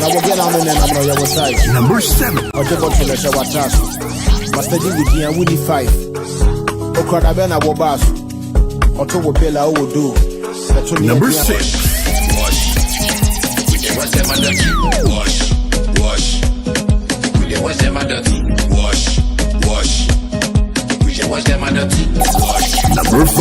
Now we'll get on in and I'm on your side. Number 7. I'll just go to the shower task. Master G with you and Woody 5. Okradabena Wobas. Otto will bill I will do. Number 6. Wash. Wash them under tea. Wash. We wash them under tea. Wash. We wash them under tea. Wash. Number 5.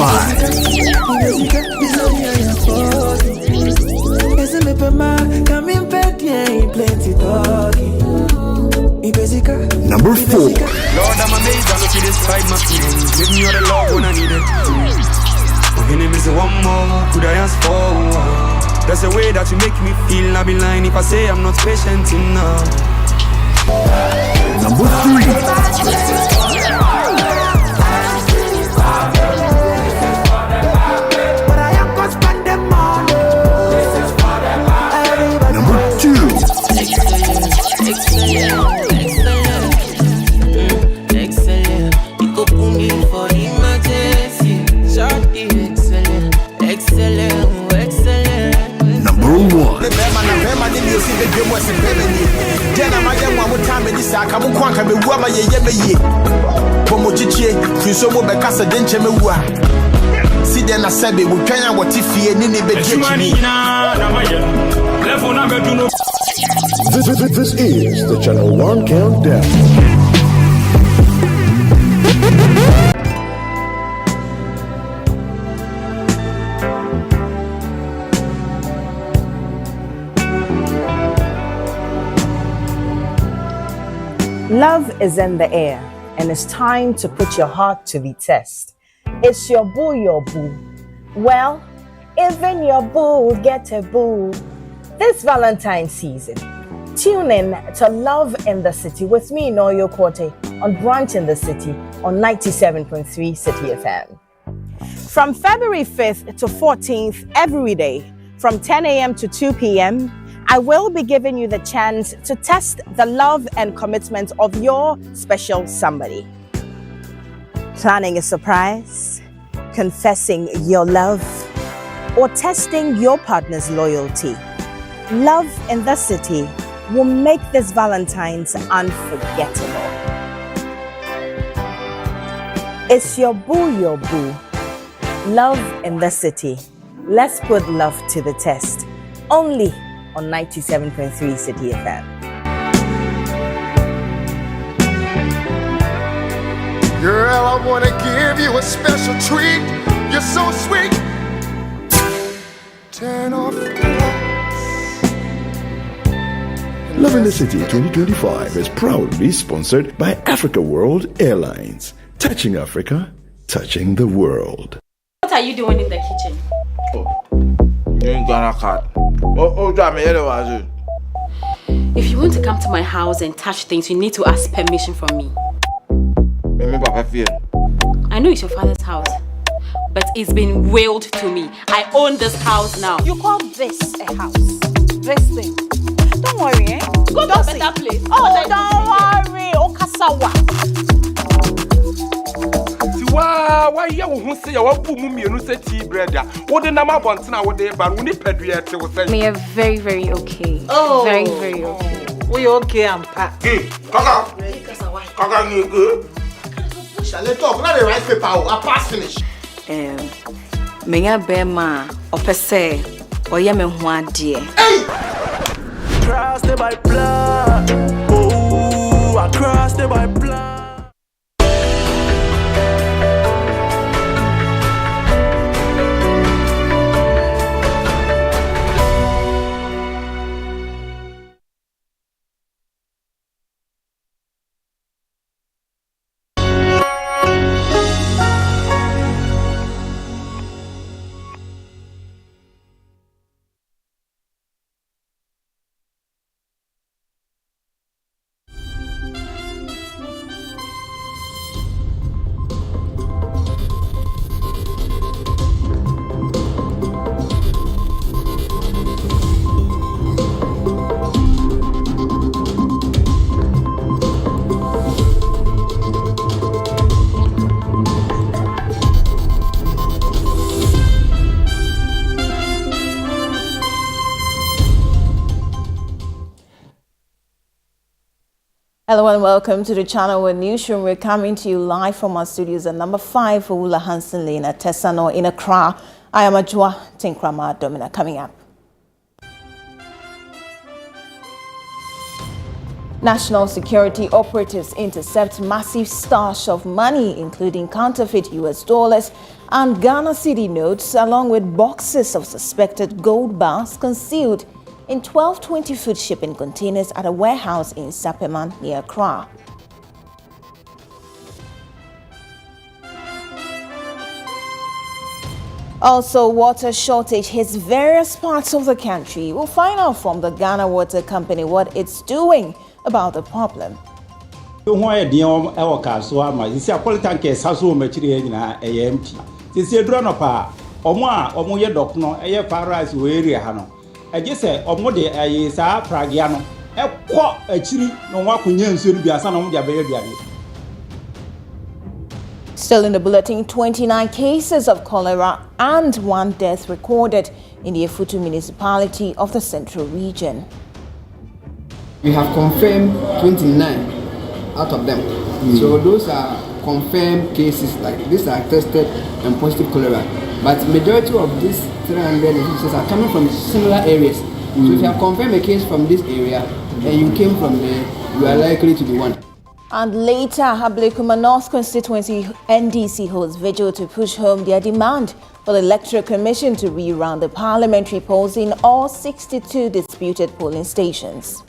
Number 4. Lord, I'm amazed. I'm looking despite my feelings. Give me all the love when I need it. My name is one more. Could I ask for? That's the way that you make me feel. I'll be lying if I say I'm not patient enough. Number 3. This is the ChannelOne Countdown. Love is in the air, and it's time to put your heart to the test. It's your boo. Well, even your boo will get a boo. This Valentine's season, tune in to Love in the City with me, Noyo Korte, on Brunch in the City on 97.3 City FM. From February 5th to 14th every day, from 10 a.m. to 2 p.m., I will be giving you the chance to test the love and commitment of your special somebody. Planning a surprise, confessing your love, or testing your partner's loyalty. Love in the City will make this Valentine's unforgettable. It's your boo. Love in the City. Let's put love to the test. Only on 97.3 City FM. Girl, I want to give you a special treat. You're so sweet. Turn off the lights. Love in the City 2025 is proudly sponsored by Africa World Airlines. Touching Africa, touching the world. What are you doing in the kitchen? Doing Ghana card. If you want to come to my house and touch things, you need to ask permission from me. I know it's your father's house, but it's been willed to me. I own this house now. You call this a house? This thing? Don't worry, eh? Go to a better place. Oh, don't worry. Okasawa. Why you who say you want to move me and say tea bread? What the number one thing I would do, but we need Pedriate to say. We are very, very okay. Oh, very, very okay. We okay, I'm packed. Kaka, you good? Shall I talk? Not the right paper. I pass finish. Menya bema opese oyeme ho ade. Hey! Crossed by blood. Oh, I crossed by blood. Hello and welcome to the ChannelOne Newsroom. We're coming to you live from our studios at number 5 for Wula Hansen Lane at Tesano in Accra. I am Adwoa, Tenkoramaa, Domena. Coming up. National security operatives intercept massive stash of money, including counterfeit US dollars and Ghana cedi notes, along with boxes of suspected gold bars concealed in 12 20-foot shipping containers at a warehouse in Sapema near Accra. Also, water shortage hits various parts of the country. We'll find out from the Ghana Water Company what it's doing about the problem. Still in the bulletin, 29 cases of cholera and 1 death recorded in the Efutu municipality of the Central Region. We have confirmed 29 out of them. So those are confirmed cases, like these are tested and positive cholera. But majority of these 300 cases are coming from similar areas. So if you have confirmed a case from this area and you came from there, you are likely to be one. And later, Ablekuma North constituency NDC holds vigil to push home their demand for the Electoral Commission to rerun the parliamentary polls in all 62 disputed polling stations.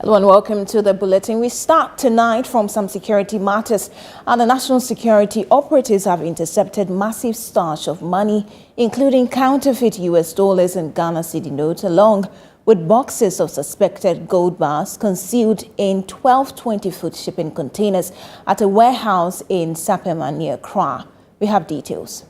Hello and welcome to the bulletin. We start tonight from some security matters, and the national security operatives have intercepted massive stash of money, including counterfeit US dollars and Ghana cedi notes, along with boxes of suspected gold bars concealed in 12 20-foot shipping containers at a warehouse in Sapema near Accra. We have details.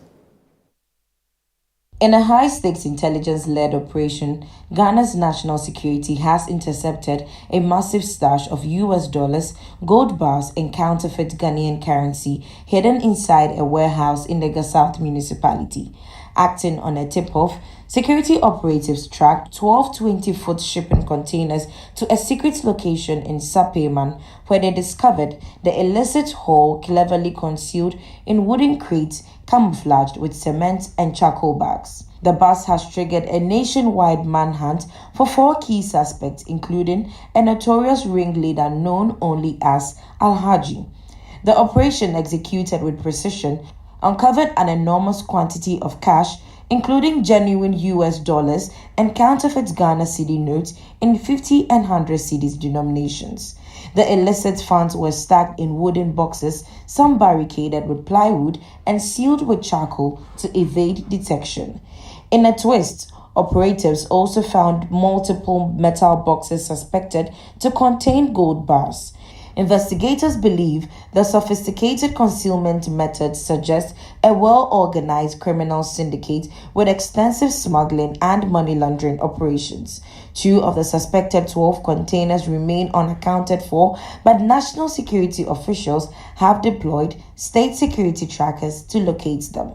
In a high-stakes intelligence-led operation, Ghana's national security has intercepted a massive stash of US dollars, gold bars, and counterfeit Ghanaian currency hidden inside a warehouse in the South municipality. Acting on a tip-off, security operatives tracked 12 20-foot shipping containers to a secret location in Sapema, where they discovered the illicit haul cleverly concealed in wooden crates camouflaged with cement and charcoal bags. The bus has triggered a nationwide manhunt for 4 key suspects, including a notorious ringleader known only as Al-Haji. The operation, executed with precision, uncovered an enormous quantity of cash, including genuine US dollars and counterfeit Ghana cedi notes in 50 and 100 cedis denominations. The illicit funds were stacked in wooden boxes, some barricaded with plywood and sealed with charcoal to evade detection. In a twist, operatives also found multiple metal boxes suspected to contain gold bars. Investigators believe the sophisticated concealment methods suggest a well-organized criminal syndicate with extensive smuggling and money laundering operations. 2 of the suspected 12 containers remain unaccounted for, but national security officials have deployed state security trackers to locate them.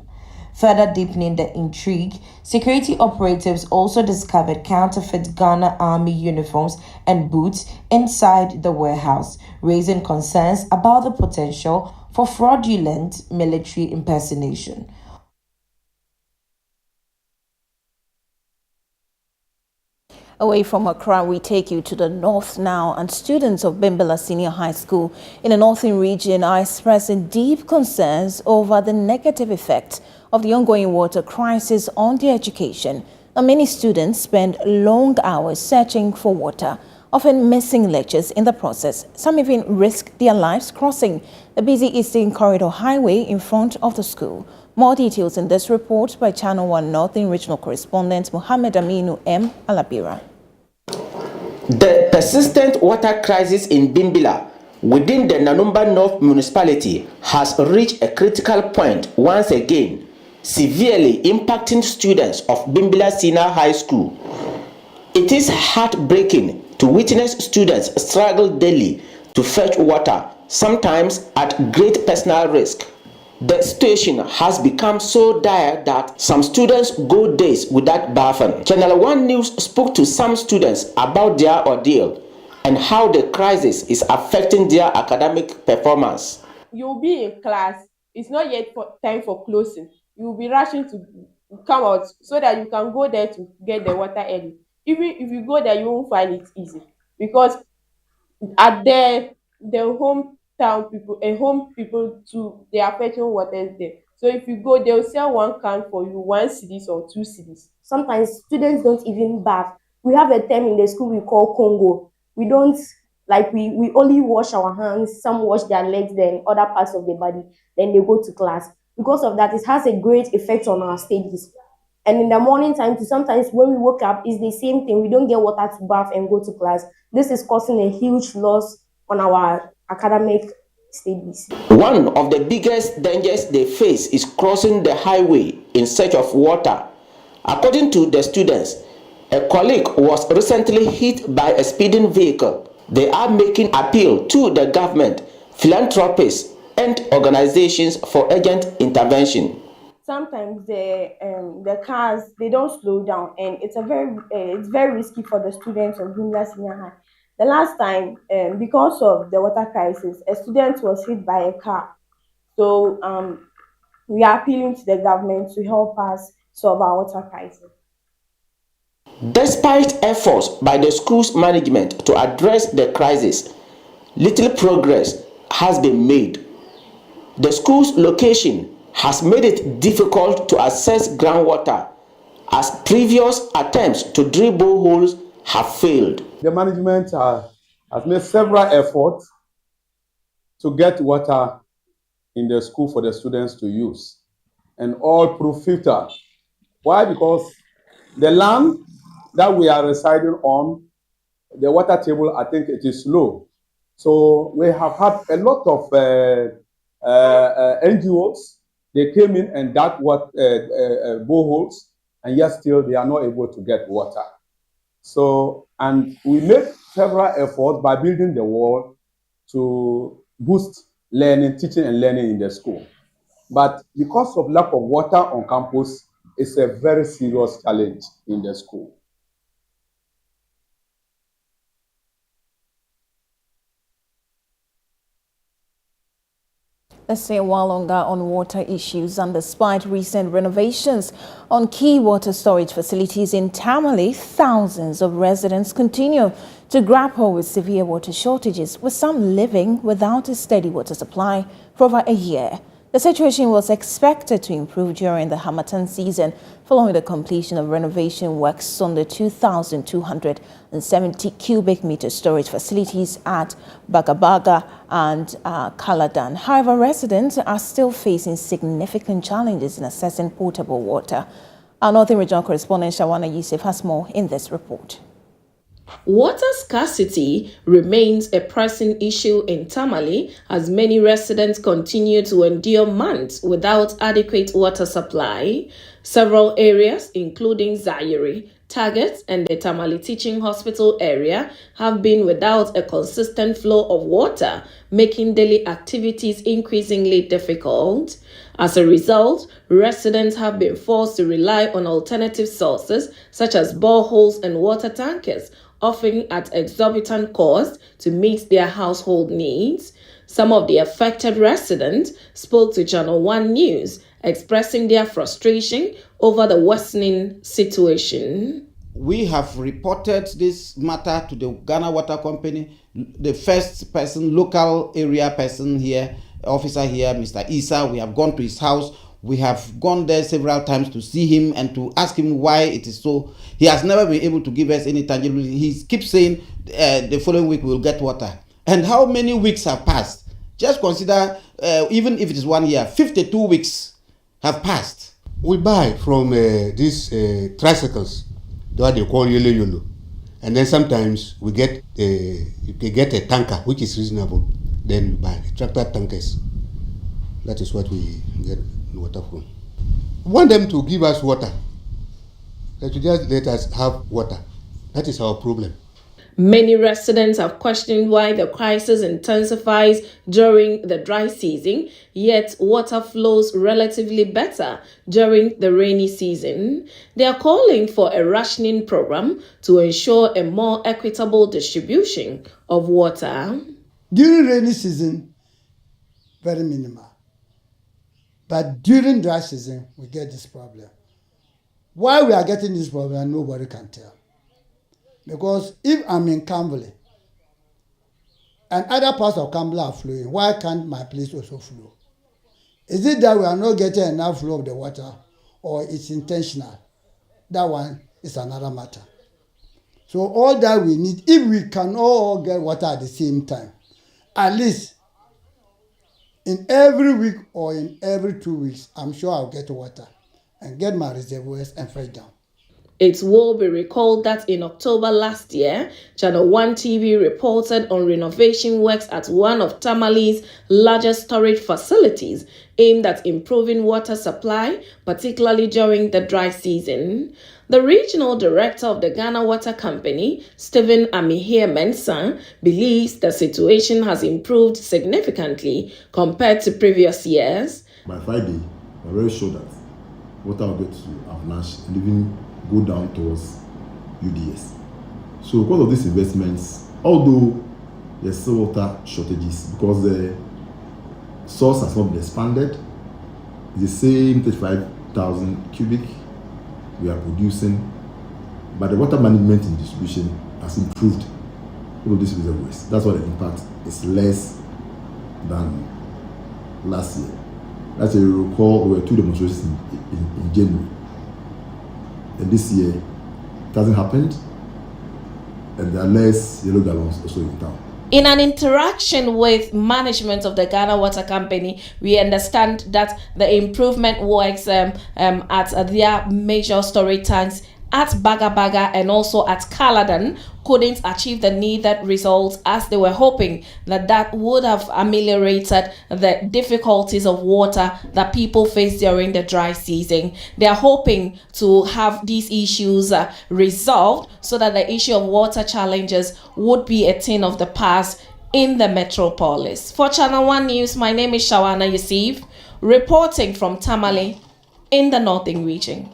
Further deepening the intrigue, security operatives also discovered counterfeit Ghana Army uniforms and boots inside the warehouse, raising concerns about the potential for fraudulent military impersonation. Away from Accra, we take you to the north now, and students of Bimbilla Senior High School in the northern region are expressing deep concerns over the negative effect of the ongoing water crisis on their education. Now, many students spend long hours searching for water, often missing lectures in the process. Some even risk their lives crossing the busy Eastern Corridor Highway in front of the school. More details in this report by ChannelOne Northern Regional Correspondent Mohammed Aminu M. Alabira. The persistent water crisis in Bimbilla within the Nanumba North municipality has reached a critical point once again, severely impacting students of Bimbilla Senior High School. It is heartbreaking to witness students struggle daily to fetch water, sometimes at great personal risk. The situation has become so dire that some students go days without bathing. ChannelOne News spoke to some students about their ordeal and how the crisis is affecting their academic performance. You'll be in class, it's not yet time for closing. You'll be rushing to come out so that you can go there to get the water early. Even if you go there, you won't find it easy because at the hometown people and home people too, they are fetching water there. So if you go, they'll sell 1 can for you, 1 cedis or 2 cedis. Sometimes students don't even bath. We have a term in the school we call Congo. We don't we only wash our hands, some wash their legs, then other parts of the body, then they go to class. Because of that, it has a great effect on our studies. And in the morning time, too, sometimes when we wake up, it's the same thing. We don't get water to bath and go to class. This is causing a huge loss on our academic studies. One of the biggest dangers they face is crossing the highway in search of water. According to the students, a colleague was recently hit by a speeding vehicle. They are making appeal to the government, philanthropists, and organizations for urgent intervention. Sometimes the cars, they don't slow down, and it's very risky for the students of Bimla Senior High. The last time, because of the water crisis, a student was hit by a car. So we are appealing to the government to help us solve our water crisis. Despite efforts by the school's management to address the crisis, little progress has been made. The school's location has made it difficult to access groundwater, as previous attempts to drill boreholes have failed. The management has made several efforts to get water in the school for the students to use, and all prove futile. Why? Because the land that we are residing on, the water table, I think it is low. So we have had a lot of NGOs. They came in and dug boreholes, and yet still they are not able to get water. So, and we made several efforts by building the wall to boost learning, teaching and learning in the school. But because of lack of water on campus, it's a very serious challenge in the school. Let's say while longer on water issues, and despite recent renovations on key water storage facilities in Tamale, thousands of residents continue to grapple with severe water shortages, with some living without a steady water supply for over a year. The situation was expected to improve during the Harmattan season following the completion of renovation works on the 2,270 cubic meter storage facilities at Bagabaga and Kaladan. However, residents are still facing significant challenges in accessing potable water. Our Northern Regional correspondent Shawana Yusuf has more in this report. Water scarcity remains a pressing issue in Tamale as many residents continue to endure months without adequate water supply. Several areas, including Zaire, Target, and the Tamale Teaching Hospital area, have been without a consistent flow of water, making daily activities increasingly difficult. As a result, residents have been forced to rely on alternative sources such as boreholes and water tankers, often at exorbitant cost to meet their household needs. Some of the affected residents spoke to ChannelOne News, expressing their frustration over the worsening situation. We have reported this matter to the Ghana Water Company. The first person, local area person here, officer here, Mr. Isa, we have gone to his house. We have gone there several times to see him and to ask him why it is so. He has never been able to give us any tangible. He keeps saying the following week we'll get water. And how many weeks have passed? Just consider, even if it is 1 year, 52 weeks have passed. We buy from these tricycles, what they call yolo. And then sometimes we get a tanker, which is reasonable. Then we buy tractor tankers. That is what we get water from. We want them to give us water. They should just let us have water. That is our problem. Many residents have questioned why the crisis intensifies during the dry season, yet water flows relatively better during the rainy season. They are calling for a rationing program to ensure a more equitable distribution of water. During rainy season, very minimal. But during dry season, we get this problem. Why we are getting this problem, nobody can tell. Because if I'm in Camberley and other parts of Camberley are flowing, why can't my place also flow? Is it that we are not getting enough flow of the water, or it's intentional? That one is another matter. So all that we need, if we can all get water at the same time, at least in every week or in every 2 weeks, I'm sure I'll get water and get my reservoirs and fetch down. It will be recalled that in October last year, ChannelOne TV reported on renovation works at one of Tamale's largest storage facilities aimed at improving water supply, particularly during the dry season. The regional director of the Ghana Water Company, Stephen Amihie-Mensah, believes the situation has improved significantly compared to previous years. By Friday, we're very sure that water will get to Avnash and even go down towards UDS. So because of these investments, although there's still water shortages because the source has not been expanded, it's the same 35,000 cubic we are producing, but the water management and distribution has improved all these reservoirs. That's why the impact is less than last year. As you recall, there were 2 demonstrations in January. And this year, it hasn't happened, and there are less yellow gallons also in town. In an interaction with management of the Ghana Water Company, we understand that the improvement works at their major storage tanks at Bagabaga and also at Caladan couldn't achieve the needed results as they were hoping that would have ameliorated the difficulties of water that people face during the dry season. They are hoping to have these issues resolved so that the issue of water challenges would be a thing of the past in the metropolis. For ChannelOne News, my name is Shawana Yusuf, reporting from Tamale in the Northern region.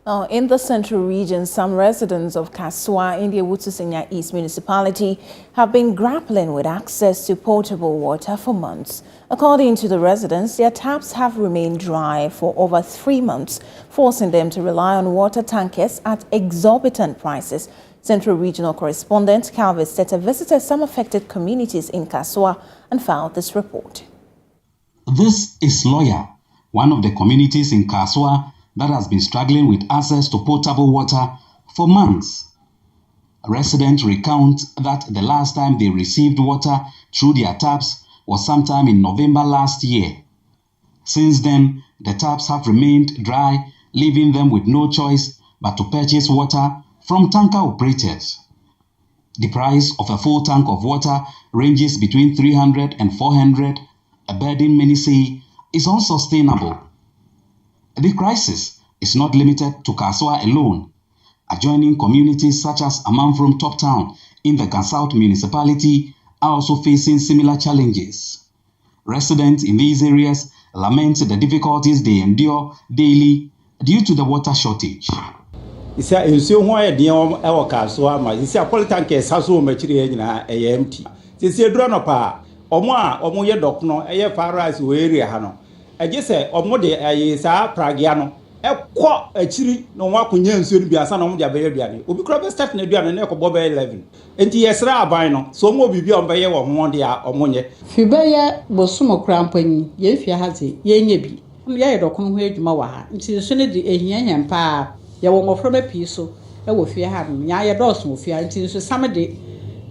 Now, in the central region, some residents of Kaswa in the Ewutu-Senya East municipality have been grappling with access to potable water for months. According to the residents, their taps have remained dry for over 3 months, forcing them to rely on water tankers at exorbitant prices. Central Regional Correspondent Calvin Stetter visited some affected communities in Kaswa and filed this report. This is Lawyer, one of the communities in Kaswa that has been struggling with access to potable water for months. Residents recount that the last time they received water through their taps was sometime in November last year. Since then, the taps have remained dry, leaving them with no choice but to purchase water from tanker operators. The price of a full tank of water ranges between 300 and 400, a burden many say is unsustainable. The crisis is not limited to Kaswa alone. Adjoining communities such as Amanfrom Top Town in the Gansouth municipality are also facing similar challenges. Residents in these areas lament the difficulties they endure daily due to the water shortage. Isa ensuo ho ayedie ewo Kaswa ma isa polytankers haso o machire nyina empty. Sisi eduro no pa omo ye dokno eye faras o area ha no. Eje se omo de ayi sa pragia no ekọ achiri no wa kunye nsuo no biasa no mo de abaye duane. Obi kro be start na duane na ekọ bobe 11. Enti yesra aban no so mo bibi on be ye wo ho de a omo nye. Fibeye bosumo krampanyi ye fia haze ye nye bi. Ye dokno ho adwuma wa ha. Nti so ne de ehia pa ya wo ngofroma piso e wo fie ha nya ye dɔɔso wo fie nti so samede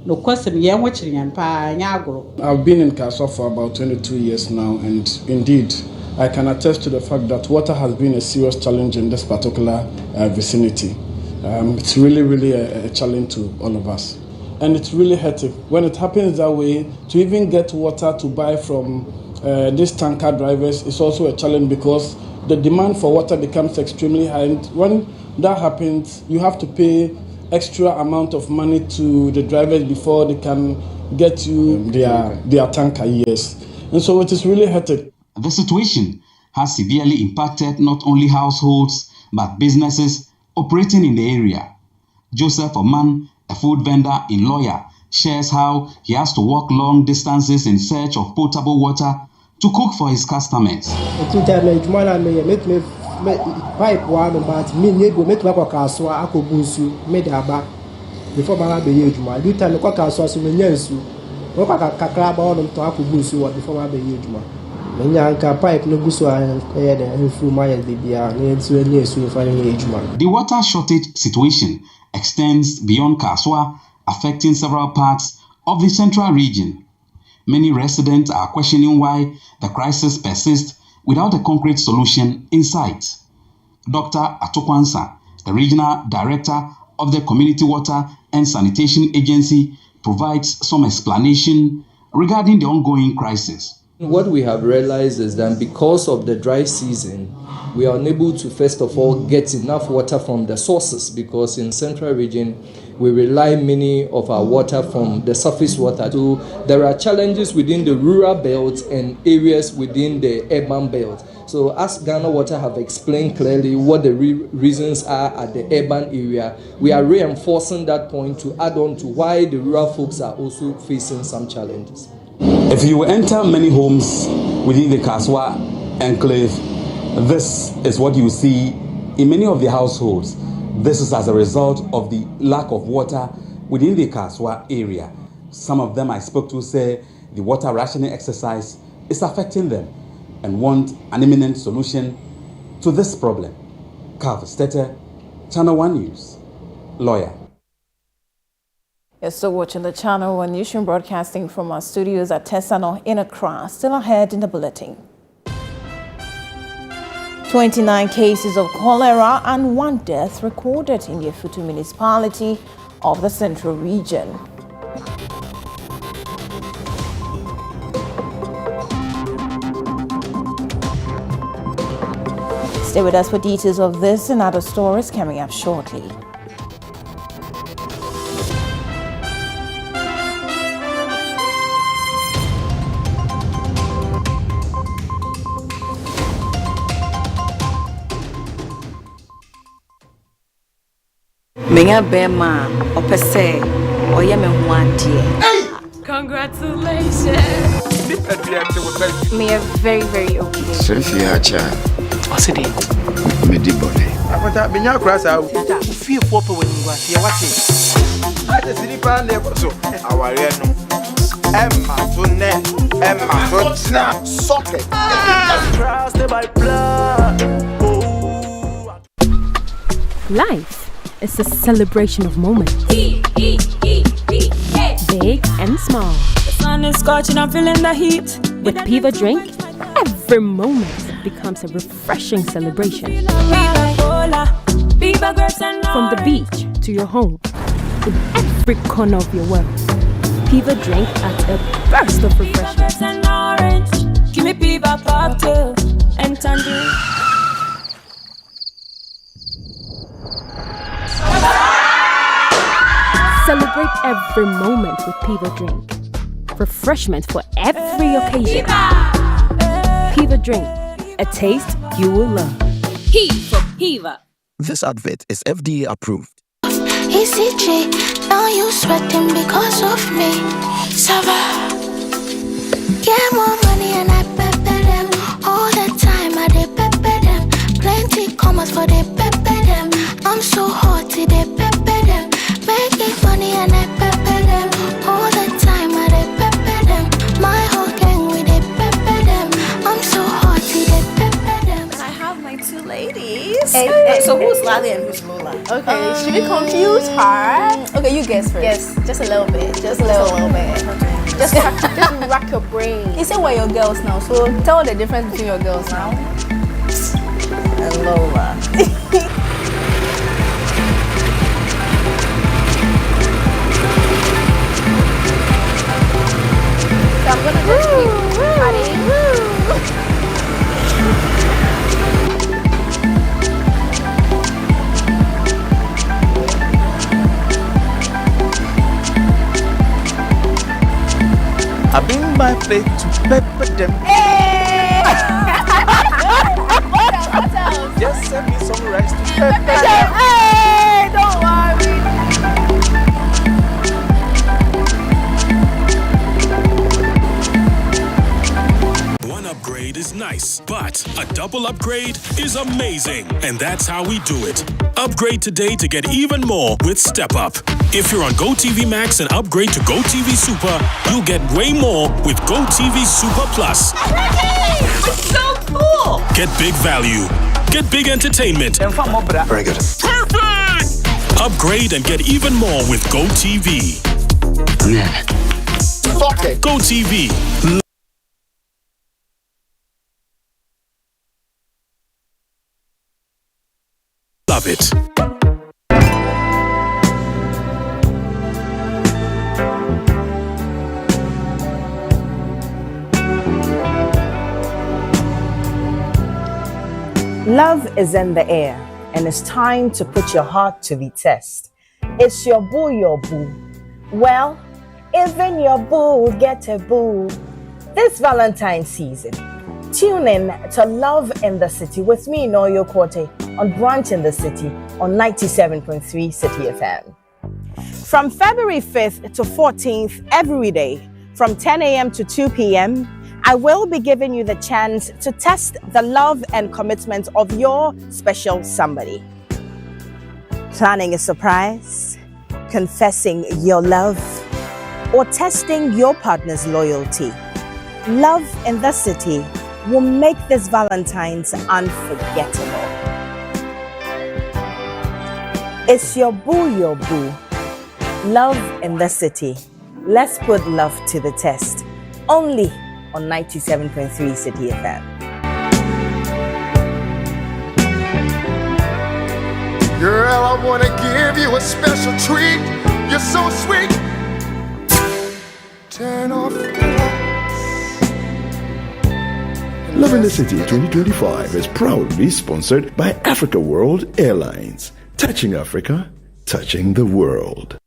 no kwasem ye ho kyeryan pa nya agoro. I've been in Kaswa for about 22 years now, and indeed I can attest to the fact that water has been a serious challenge in this particular vicinity. It's really a challenge to all of us, and it's really hectic when it happens that way. To even get water to buy from these tanker drivers is also a challenge because the demand for water becomes extremely high. And when that happens, you have to pay extra amount of money to the drivers before they can get you their tanker, yes. And so it is really hectic. The situation has severely impacted not only households, but businesses operating in the area. Joseph Oman, a food vendor in Loya, shares how he has to walk long distances in search of potable water to cook for his customers. Pipe one about me need go make like a castle, I could boost you, made a back before my age. My do time the castle so many years. What I can crab on them to I could boost you before my age. Menyanka pipe no boost and through my LDBR, needs to any so finding age man. The water shortage situation extends beyond Kaswa, affecting several parts of the central region. Many residents are questioning why the crisis persists without a concrete solution in sight. Dr. Atokwansa, the regional director of the Community Water and Sanitation Agency, provides some explanation regarding the ongoing crisis. What we have realized is that because of the dry season, we are unable to first of all get enough water from the sources, because in central region we rely many of our water from the surface water. So there are challenges within the rural belt and areas within the urban belt. So as Ghana Water have explained clearly what the reasons are at the urban area, we are reinforcing that point to add on to why the rural folks are also facing some challenges. If you enter many homes within the Kaswa enclave, this is what you see in many of the households. This is as a result of the lack of water within the Kaswa area. Some of them I spoke to say the water rationing exercise is affecting them and want an imminent solution to this problem. Calvin Stetter, Channel One News, Lawyer. You're still watching the Channel One Newsroom, broadcasting from our studios at Tesano in Accra. Still ahead in the bulletin. 29 cases of cholera and 1 death recorded in the Efutu municipality of the Central Region. Stay with us for details of this and other stories coming up shortly. Menga bema opese oyeme huantie. Congratulations. Me are very, very okay. Sophia cha. Osidi. Medibone. After benya krasa fie fopo weningwa. Ye wate. Ate siripa ne so aware no. Emma to ne. Emma to tina. Socket. Trusted by blood. Life is a celebration of moments. Big and small. The sun is scorching, I'm feeling the heat. With Piva Drink, every moment becomes a refreshing celebration. From the beach to your home, in every corner of your world, Piva Drink adds a burst of refreshment. Give me Piva cocktail and tangerine. Celebrate every moment with Piva Drink. Refreshment for every occasion. Piva Drink, a taste you will love. P for Piva. This advert is FDA approved. ECG, now you sweating because of me. Sava, get more money and I pepper them. All the time I dey pepper them. Plenty commas for the pepper them. I'm so hot, they pepper them. Making money and I pepper them. All the time I dey pepper them. My whole gang with they pepper them. I'm so hot, they pepper them. I have my two ladies. Hey, so who's Lali and who's Lola? Okay, should we confuse her? Okay, you guess first. Yes, just a little bit. Just a little bit. Just rack your brain. You say we're your girls now, so tell the difference between your girls now. And Lola. So I'm gonna just keep adding. my plate to pepper them. What else? Just send me some rice to pepper them. Hey, don't worry. One upgrade is nice, but a double upgrade is amazing. And that's how we do it. Upgrade today to get even more with Step Up. If you're on GoTV Max and upgrade to GoTV Super, you'll get way more with GoTV Super Plus. It's so cool. Get big value. Get big entertainment. Very good. Perfect! Upgrade and get even more with GoTV. Yeah. GoTV. Love it. Love is in the air, and it's time to put your heart to the test. It's your boo. Well, even your boo will get a boo. This Valentine's season, tune in to Love in the City with me, Noyo Korte, on Brunch in the City on 97.3 City FM. From February 5th to 14th every day, from 10 a.m. to 2 p.m., I will be giving you the chance to test the love and commitment of your special somebody. Planning a surprise, confessing your love, or testing your partner's loyalty. Love in the City will make this Valentine's unforgettable. It's your boo. Love in the City. Let's put love to the test. Only on 97.3 City FM. Girl, I want to give you a special treat. You're so sweet. Turn off the lights. Love in the City 2025 is proudly sponsored by Africa World Airlines. Touching Africa, touching the world.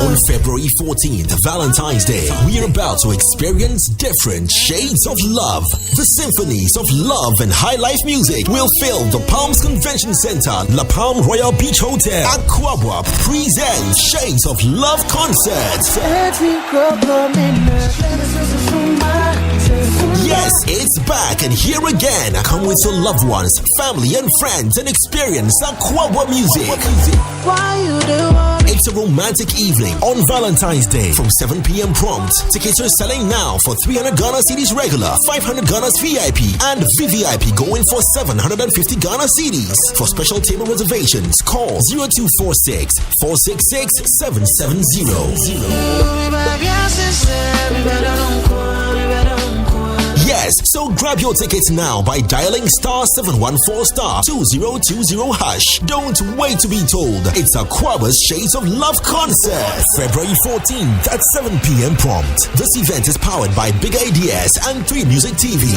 On February 14th, Valentine's Day, we are about to experience different shades of love. The symphonies of love and high life music will fill the Palms Convention Center, La Palm Royal Beach Hotel. Adwoa presents Shades of Love Concert. Yes, it's back and here again. Come with your loved ones, family and friends and experience Adwoa music. It's a romantic evening on Valentine's Day from 7 p.m. prompt. Tickets are selling now for 300 Ghana cedis regular, 500 Ghana VIP, and VVIP going for 750 Ghana cedis. For special table reservations, call 0246 466 770. Yes, so grab your tickets now by dialing *714*2020#. Don't wait to be told. It's Adwoa's Shades of Love concert, February 14th at 7 p.m. prompt. This event is powered by Big Ideas and 3 Music TV.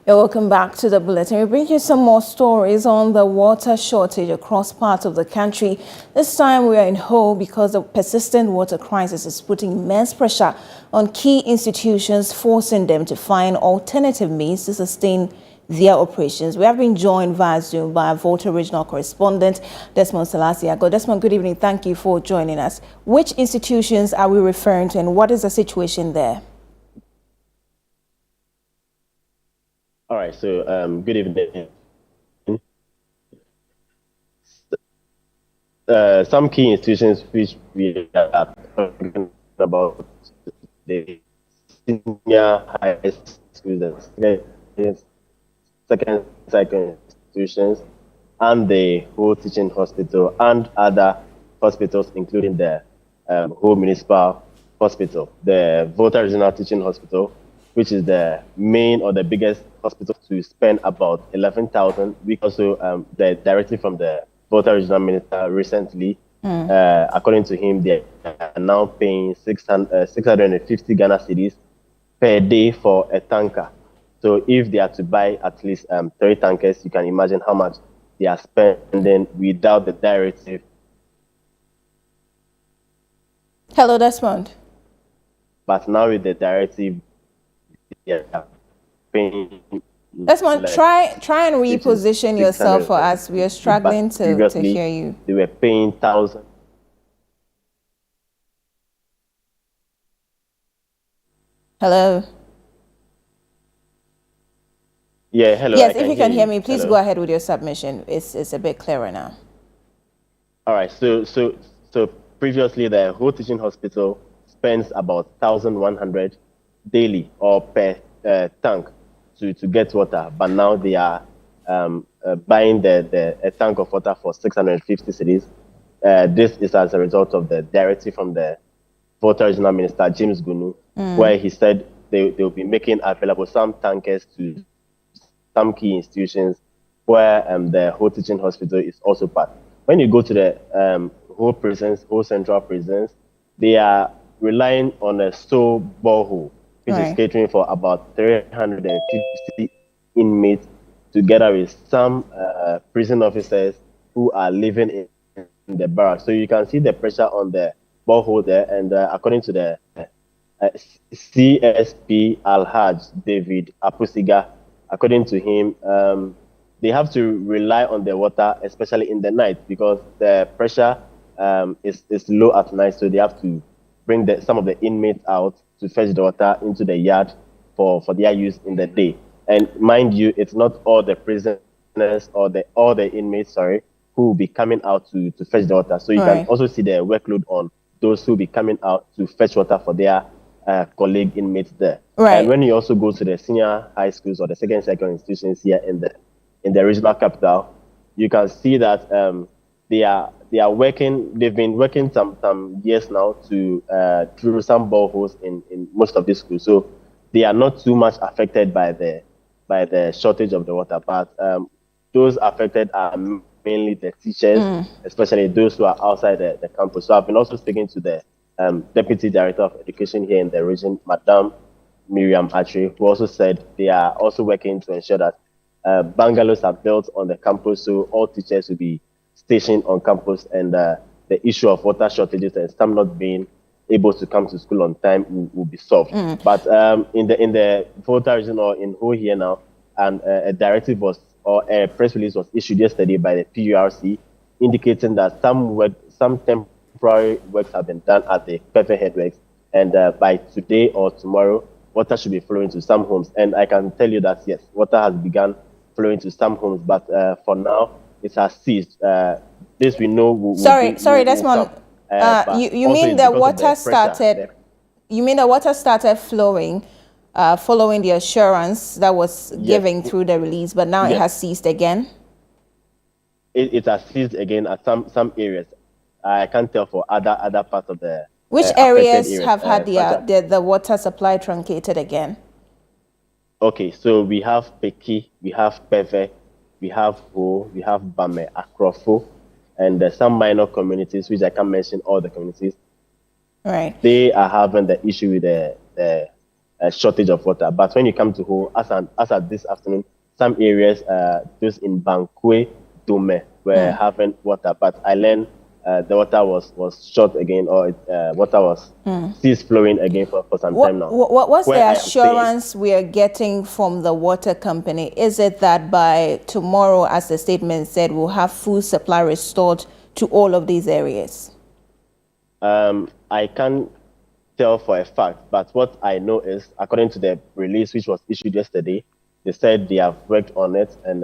Welcome back to the bulletin. We bring you some more stories on the water shortage across parts of the country. This time we are in Ho because the persistent water crisis is putting immense pressure on key institutions, forcing them to find alternative means to sustain their operations. We have been joined via Zoom by our Volta Regional Correspondent, Desmond Salasiago. Desmond, good evening. Thank you for joining us. Which institutions are we referring to and what is the situation there? All right, so good evening. Some key institutions which we are talking about, the senior high schools, second cycle institutions, and the whole teaching hospital and other hospitals, including the whole municipal hospital, the Volta Regional Teaching Hospital, which is the main or the biggest hospital to spend about 11,000. We also, the directive from the Volta Regional Minister recently, according to him, they are now paying 650 Ghana cedis per day for a tanker. So if they are to buy at least 3 tankers, you can imagine how much they are spending without the directive. Hello, Desmond. But now with the directive, yeah, paying. Desmond, try and reposition yourself for us. We are struggling to hear you. They were paying 1,000. Hello. Yeah, hello. Yes, if you can hear me, please go ahead with your submission. It's a bit clearer now. All right. So previously, the whole teaching hospital spends about 1,100 daily or per tank to get water, but now they are buying a tank of water for 650 cedis. This is as a result of the directive from the Volta Regional Minister James Gunu, where he said they will be making available some tankers to some key institutions where the whole teaching hospital is also part. When you go to the whole central prisons, they are relying on a sole borehole, which is catering for about 350 inmates, together with some prison officers who are living in the barracks. So you can see the pressure on the borehole there. And according to the CSP Alhaj David Apusiga, according to him, they have to rely on the water, especially in the night, because the pressure is low at night. So they have to bring some of the inmates out to fetch the water into the yard for their use in the day. And mind you, it's not all the prisoners or all the inmates, who will be coming out to fetch the water. So you can also see the workload on those who will be coming out to fetch water for their colleague inmates there. And when you also go to the senior high schools or the second cycle institutions here in the regional capital, you can see that they are working. They've been working some years now to drill some boreholes in most of these schools. So they are not too much affected by the shortage of the water. But those affected are mainly the teachers, especially those who are outside the campus. So I've been also speaking to the Deputy Director of Education here in the region, Madam Miriam Atri, who also said they are also working to ensure that bungalows are built on the campus, so all teachers will be stationed on campus, and the issue of water shortages and some not being able to come to school on time will be solved. But in the Volta region or in whole here now, and a directive a press release was issued yesterday by the PURC, indicating that some temporary works have been done at the Pefe headworks, and by today or tomorrow, water should be flowing to some homes. And I can tell you that yes, water has begun flowing to some homes, but for now it has ceased. This we know. Sorry, Desmond. You mean the water started? You mean the water started flowing following the assurance that was given through the release, but now it has ceased again? It has ceased again at some areas. I can't tell for other parts of the. Which areas have had the water supply truncated again? Okay, so we have Peki, we have Peve, we have Ho, we have Bame, Akrofo, and some minor communities, which I can't mention all the communities. They are having the issue with the shortage of water. But when you come to Ho, as at this afternoon, some areas, those in Bankwe, Dome, were having water. But I learned the water was short again, or water was ceased flowing again for some time now. What's the assurance we are getting from the water company? Is it that by tomorrow, as the statement said, we'll have food supply restored to all of these areas? I can't tell for a fact, but what I know is, according to the release which was issued yesterday, they said they have worked on it and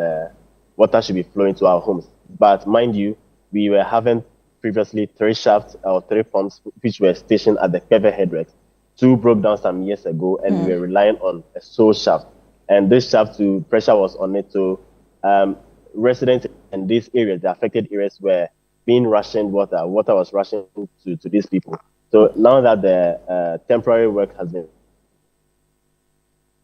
water should be flowing to our homes. But mind you, we were having previously 3 shafts or 3 pumps which were stationed at the Peve headworks. 2 broke down some years ago, and we were relying on a sole shaft. And this shaft, pressure was on it, so residents in these areas, the affected areas, were being rationed water. Water was rationed to these people. So now that the temporary work has been...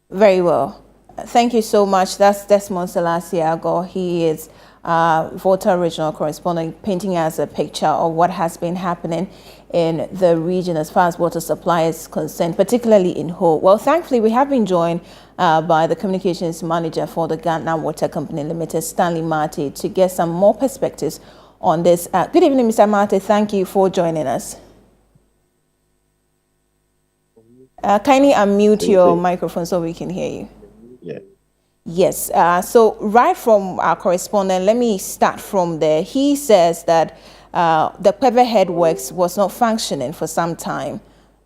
Very well. Thank you so much. That's Desmond Selassie Agor. He is Volta regional correspondent, painting us a picture of what has been happening in the region as far as water supply is concerned, particularly in Ho. Well, thankfully, we have been joined by the communications manager for the Ghana Water Company Limited, Stanley Marty, to get some more perspectives on this. Good evening, Mr. Marty. Thank you for joining us. Kindly unmute your microphone so we can hear you. Yeah. Yes. So right from our correspondent, let me start from there. He says that the Peve headworks was not functioning for some time.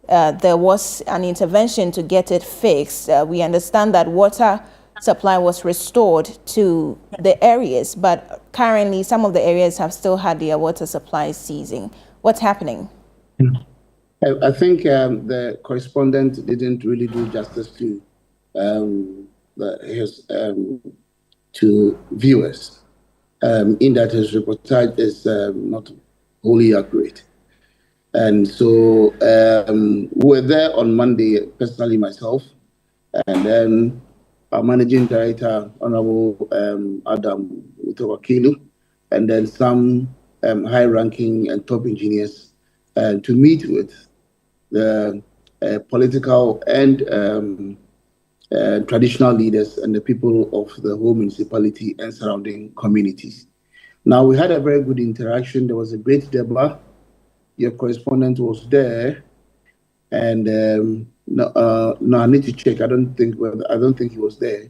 There was an intervention to get it fixed. We understand that water supply was restored to the areas, but currently some of the areas have still had their water supply ceasing. What's happening? I think the correspondent didn't really do justice to to viewers, in that his reportage is not wholly accurate. And so we were there on Monday, personally myself, and then our managing director, Honorable Adam Utowakilu, and then some high-ranking and top engineers to meet with the political and traditional leaders and the people of the whole municipality and surrounding communities. Now, we had a very good interaction. There was a great debate. Your correspondent was there, and no, I need to check. I don't think he was there,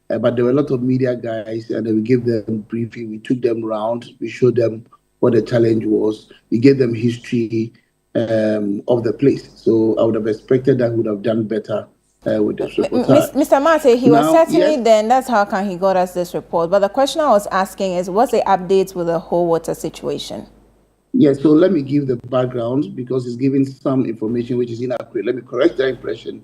but there were a lot of media guys, and we gave them briefing. We took them around. We showed them what the challenge was. We gave them history of the place. So I would have expected that we would have done better with this report. Mr. Mate, he was certainly then. That's how come he got us this report. But the question I was asking is, what's the updates with the whole water situation? Yes, so let me give the background, because he's giving some information which is inaccurate. Let me correct that impression,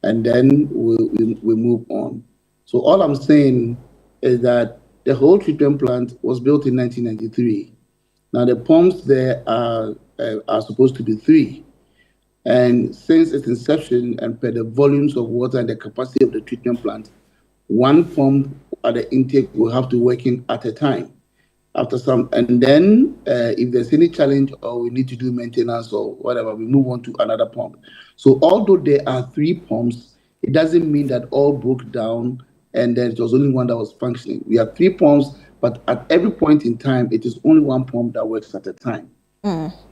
and then we'll move on. So all I'm saying is that the whole treatment plant was built in 1993. Now the pumps there are supposed to be 3. And since its inception and per the volumes of water and the capacity of the treatment plant, 1 pump at the intake will have to work in at a time. After some, and then if there's any challenge or we need to do maintenance or whatever, we move on to another pump. So although there are 3 pumps, it doesn't mean that all broke down and then it was only one that was functioning. We have 3 pumps, but at every point in time, it is only 1 pump that works at a time.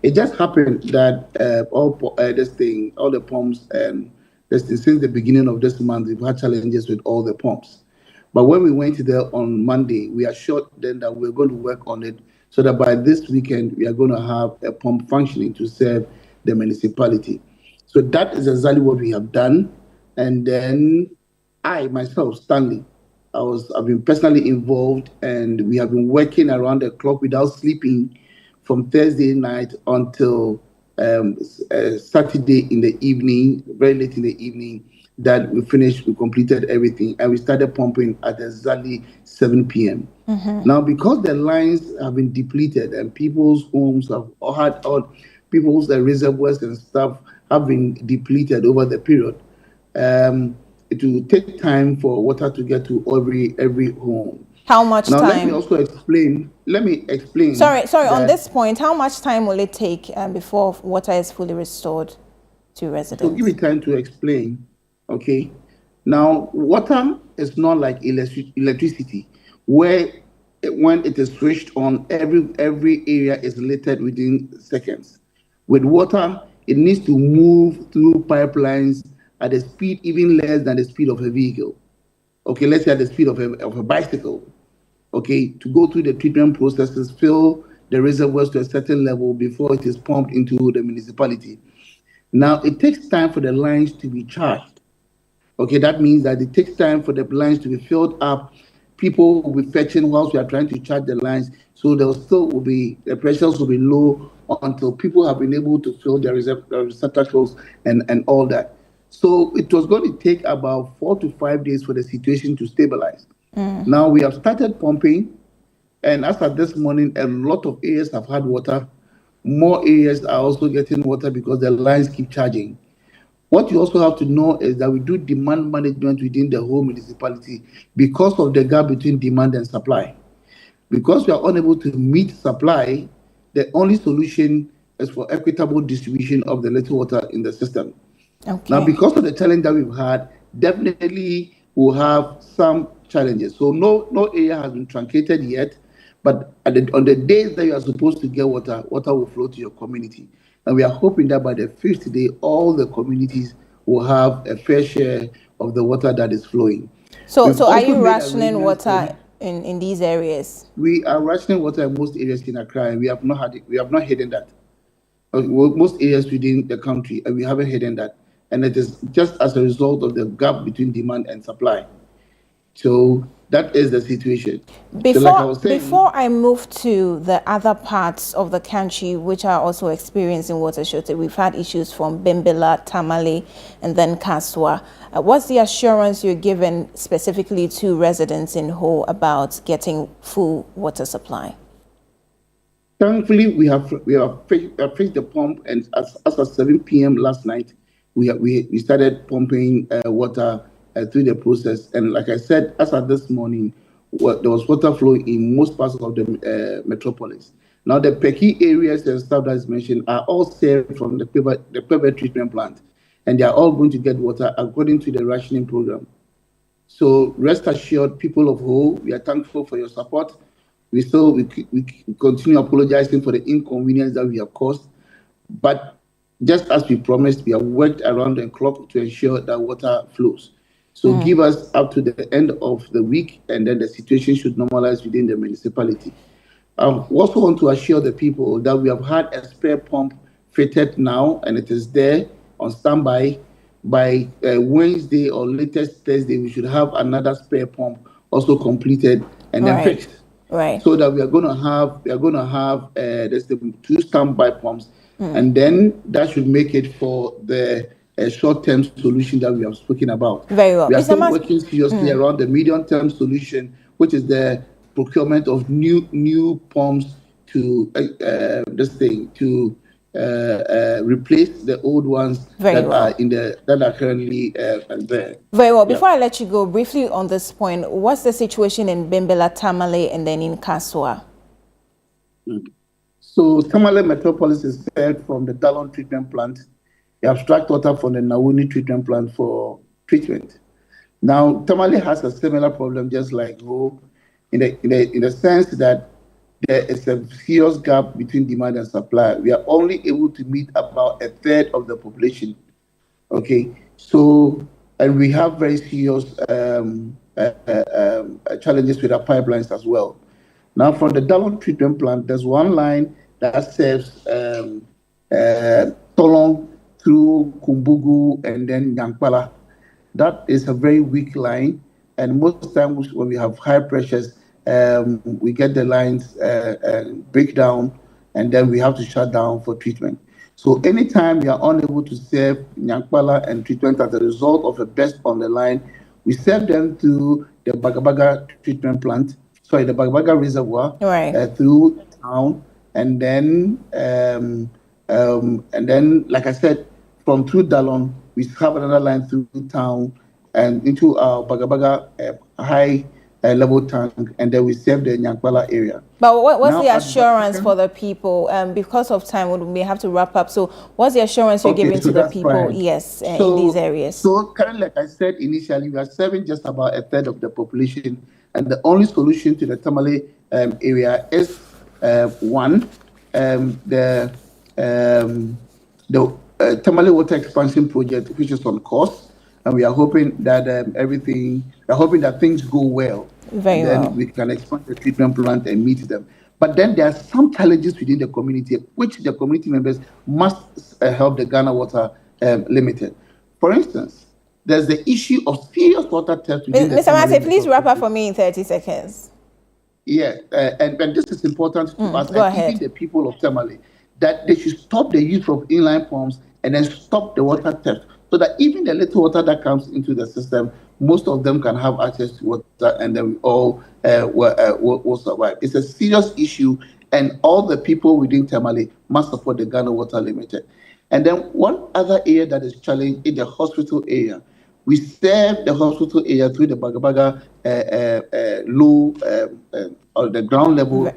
It just happened that all the pumps, since the beginning of this month, we've had challenges with all the pumps. But when we went there on Monday, we assured them that we're going to work on it so that by this weekend, we are going to have a pump functioning to serve the municipality. So that is exactly what we have done. And then I, myself, Stanley, I've been personally involved, and we have been working around the clock without sleeping from Thursday night until Saturday in the evening, very late in the evening, that we completed everything, and we started pumping at exactly 7 p.m. Now, because the lines have been depleted and people's homes have people's reservoirs and stuff have been depleted over the period, it will take time for water to get to every home. How much time? Let me also explain. Sorry. On this point, how much time will it take before water is fully restored to residents? So give me time to explain. Okay. Now, water is not like electricity, where when it is switched on, every area is littered within seconds. With water, it needs to move through pipelines at a speed even less than the speed of a vehicle. Okay, let's say at the speed of a bicycle. Okay, to go through the treatment processes, fill the reservoirs to a certain level before it is pumped into the municipality. Now, it takes time for the lines to be charged. Okay, that means that it takes time for the lines to be filled up. People will be fetching whilst we are trying to charge the lines. So the pressures will be low until people have been able to fill their receptacles and all that. So it was going to take about 4 to 5 days for the situation to stabilize. Now we have started pumping, and as of this morning, a lot of areas have had water. More areas are also getting water because the lines keep charging. What you also have to know is that we do demand management within the whole municipality because of the gap between demand and supply. Because we are unable to meet supply, the only solution is for equitable distribution of the little water in the system. Okay. Now, because of the challenge that we've had, definitely we'll have some challenges. So no area has been truncated yet, but on the days that you are supposed to get water will flow to your community. And we are hoping that by the 5th day, all the communities will have a fair share of the water that is flowing. So are you rationing water in these areas? We are rationing water in most areas in Accra, and we have not hidden that. Most areas within the country, and we haven't hidden that. And it is just as a result of the gap between demand and supply. So that is the situation. Before I move to the other parts of the country which are also experiencing water shortage, we've had issues from Bimbilla, Tamale, and then Kaswa. What's the assurance you're giving specifically to residents in Ho about getting full water supply? Thankfully, we have fixed the pump, and as of 7 p.m. last night, we started pumping water through the process. And like I said, as of this morning, there was water flow in most parts of the metropolis. Now, the Peki areas and stuff that is mentioned are all served from the paper treatment plant, and they are all going to get water according to the rationing program. So rest assured, people of Ho, we are thankful for your support. We continue apologizing for the inconvenience that we have caused, but just as we promised, we have worked around the clock to ensure that water flows. So give us up to the end of the week, and then the situation should normalize within the municipality. I also want to assure the people that we have had a spare pump fitted now, and it is there on standby. By Wednesday or latest Thursday, we should have another spare pump also completed and then fixed. Right. So that we are going to have there's the 2 standby pumps, and then that should make it for the short-term solution that we have spoken about. Very well. We are still working seriously around the medium-term solution, which is the procurement of new pumps to replace the old ones that are currently there. Very well. Before I let you go, briefly on this point, what's the situation in Bimbilla, Tamale, and then in Kaswa? So Tamale Metropolis is served from the Dallon treatment plant. We abstract water from the Nawuni treatment plant for treatment. Now, Tamale has a similar problem, just like Ho, in the sense that there is a serious gap between demand and supply. We are only able to meet about 1/3 of the population. Okay, so and we have very serious challenges with our pipelines as well. Now, from the Dallon treatment plant, there's one line that serves Tolong through Kumbugu and then Nyankpala. That is a very weak line, and most times when we have high pressures, we get the lines break down, and then we have to shut down for treatment. So anytime we are unable to serve Nyankpala and treatment as a result of a burst on the line, we serve them through the Bagabaga treatment plant, the Bagabaga reservoir, through town, and then like I said, from through Dallon, we have another line through town and into our Bagabaga high level tank, and then we serve the Nyankwala area. But what's now, the assurance for the people? Because of time, we may have to wrap up. So what's the assurance you're giving to the people? Fine. Yes, in these areas. So currently, like I said initially, we are serving just about a third of the population, and the only solution to the Tamale area is the Tamale Water Expansion Project, which is on course, and we are hoping that things go well. Very then well. we can expand the treatment plant and meet them. But then there are some challenges within the community, which the community members must help the Ghana Water Limited. For instance, there's the issue of serious water theft. Mr. Massey, please wrap up for me in 30 seconds. Yeah, and this is important to us, go and ahead. even the people of Tamale, that they should stop the use of inline pumps and then stop the water theft, so that even the little water that comes into the system, most of them can have access to water, and then we all will survive. It's a serious issue, and all the people within Tamale must support the Ghana Water Limited. And then one other area that is challenged is the hospital area. We serve the hospital area through the Bagabaga low or the ground level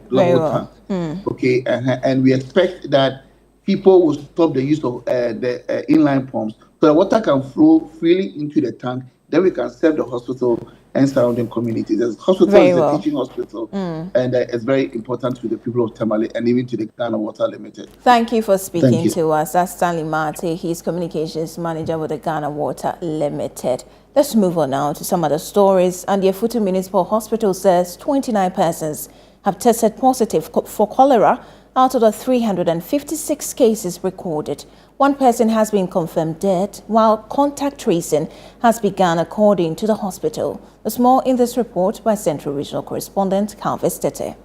tank. Okay, and we expect that people will stop the use of the inline pumps, so the water can flow freely into the tank. Then we can serve the hospital and surrounding communities. The hospital is a teaching hospital, and it's very important to the people of Tamale and even to the Ghana Water Limited. Thank you for speaking to us. That's Stanley Mate. He's communications manager with the Ghana Water Limited. Let's move on now to some other stories. And the Afutu Municipal Hospital says 29 persons have tested positive for cholera out of the 356 cases recorded. One person has been confirmed dead, while contact tracing has begun according to the hospital. There's more in this report by Central Regional Correspondent Calvis Tete.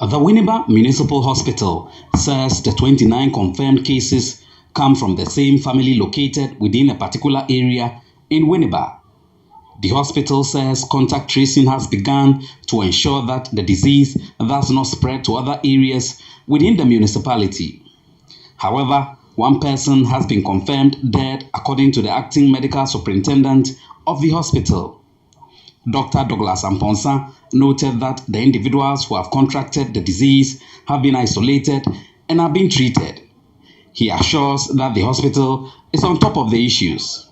The Winneba Municipal Hospital says the 29 confirmed cases come from the same family located within a particular area in Winneba. The hospital says contact tracing has begun to ensure that the disease does not spread to other areas within the municipality. However, one person has been confirmed dead according to the acting medical superintendent of the hospital. Dr. Douglas Amponsa noted that the individuals who have contracted the disease have been isolated and are being treated. He assures that the hospital is on top of the issues.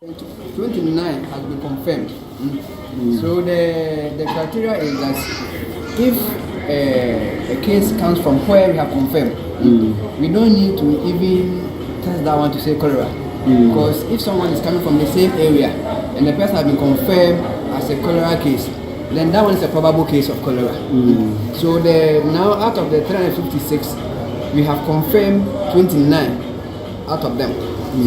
29 has been confirmed. So the criteria is that if a case comes from where we have confirmed, we don't need to even test that one to say cholera. Because if someone is coming from the same area and the person has been confirmed as a cholera case, then that one is a probable case of cholera. So now out of the 356, we have confirmed 29 out of them.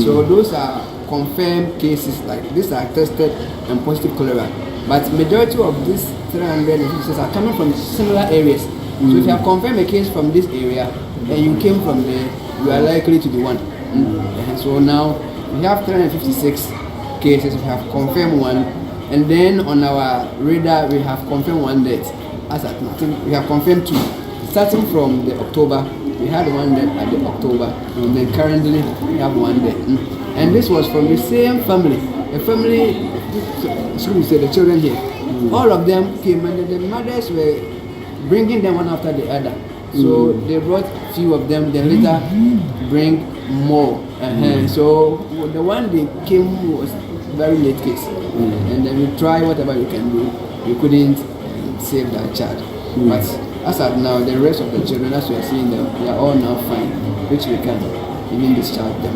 So those are confirmed cases, like these are tested and positive cholera. But majority of these 356 are coming from similar areas. So if you have confirmed a case from this area and you came from there, you are likely to be one. And so now we have 356 cases, we have confirmed one, and then on our radar we have confirmed one death. As at now, we have confirmed two. Starting from the October, we had one death at the October, and then currently we have one death. And this was from the same family. The family, so we say the children here, all of them came, and the mothers were bringing them one after the other. So they brought few of them, then later bring more. So the one they came was very late case, and then we try whatever we can do. We couldn't save that child. But as of now, the rest of the children, as we are seeing them, they are all now fine, which we can even discharge them.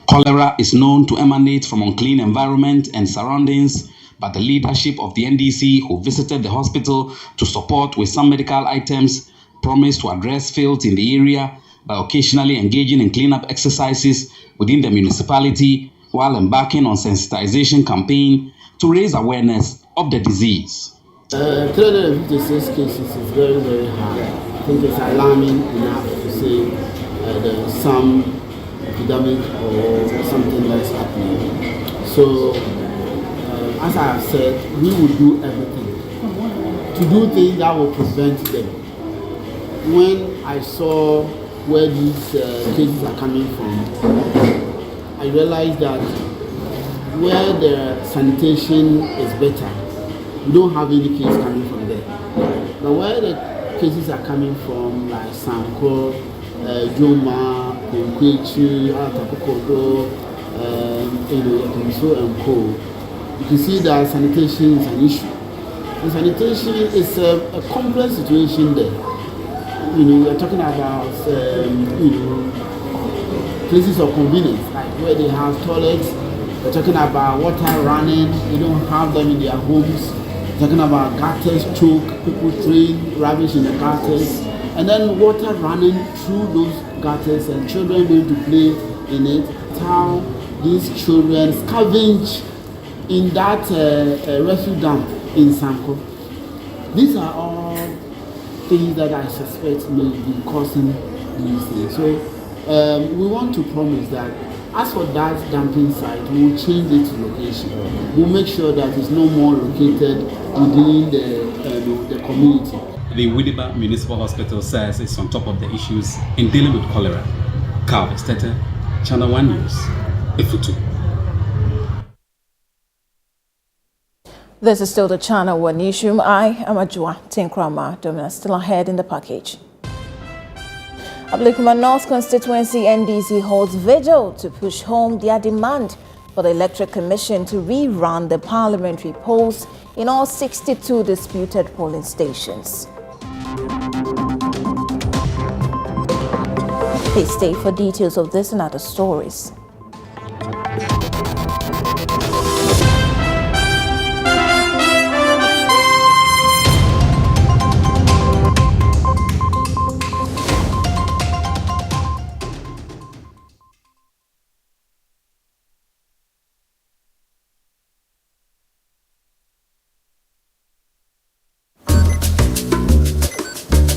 Cholera is known to emanate from unclean environment and surroundings, but the leadership of the NDC, who visited the hospital to support with some medical items, promised to address filth in the area by occasionally engaging in cleanup exercises within the municipality while embarking on sensitization campaign to raise awareness of the disease. 356 cases is very, very high. I think it's alarming enough to say there's some epidemic or something that's happening. So, as I have said, we will do everything to do things that will prevent them. When I saw where these cases are coming from, I realized that where the sanitation is better, we don't have any case coming from there. But where the cases are coming from, like Sanko, Joma, Konkwechi, Atakokodo, Ekinso and Co. You can see that sanitation is an issue. And sanitation is a complex situation there. We're talking about, places of convenience, like where they have toilets. We're talking about water running, they don't have them in their homes. We're talking about gutters choke, people throw rubbish in the gutters, and then water running through those gutters and children going to play in it. How these children scavenge in that refuse dump in Sanko. These are all things that I suspect may be causing these things. So we want to promise that as for that dumping site, we will change its location. We'll make sure that it's no more located within the community. The Winneba Municipal Hospital says it's on top of the issues in dealing with cholera. Carl Estete, ChannelOne News, Ifutu. This is still the ChannelOne Newsroom. I am Adwoa. Tenkoramaa, Domena still ahead in the package. Ablekuma North Constituency NDC holds vigil to push home their demand for the Electoral Commission to rerun the parliamentary polls in all 62 disputed polling stations. Please stay for details of this and other stories.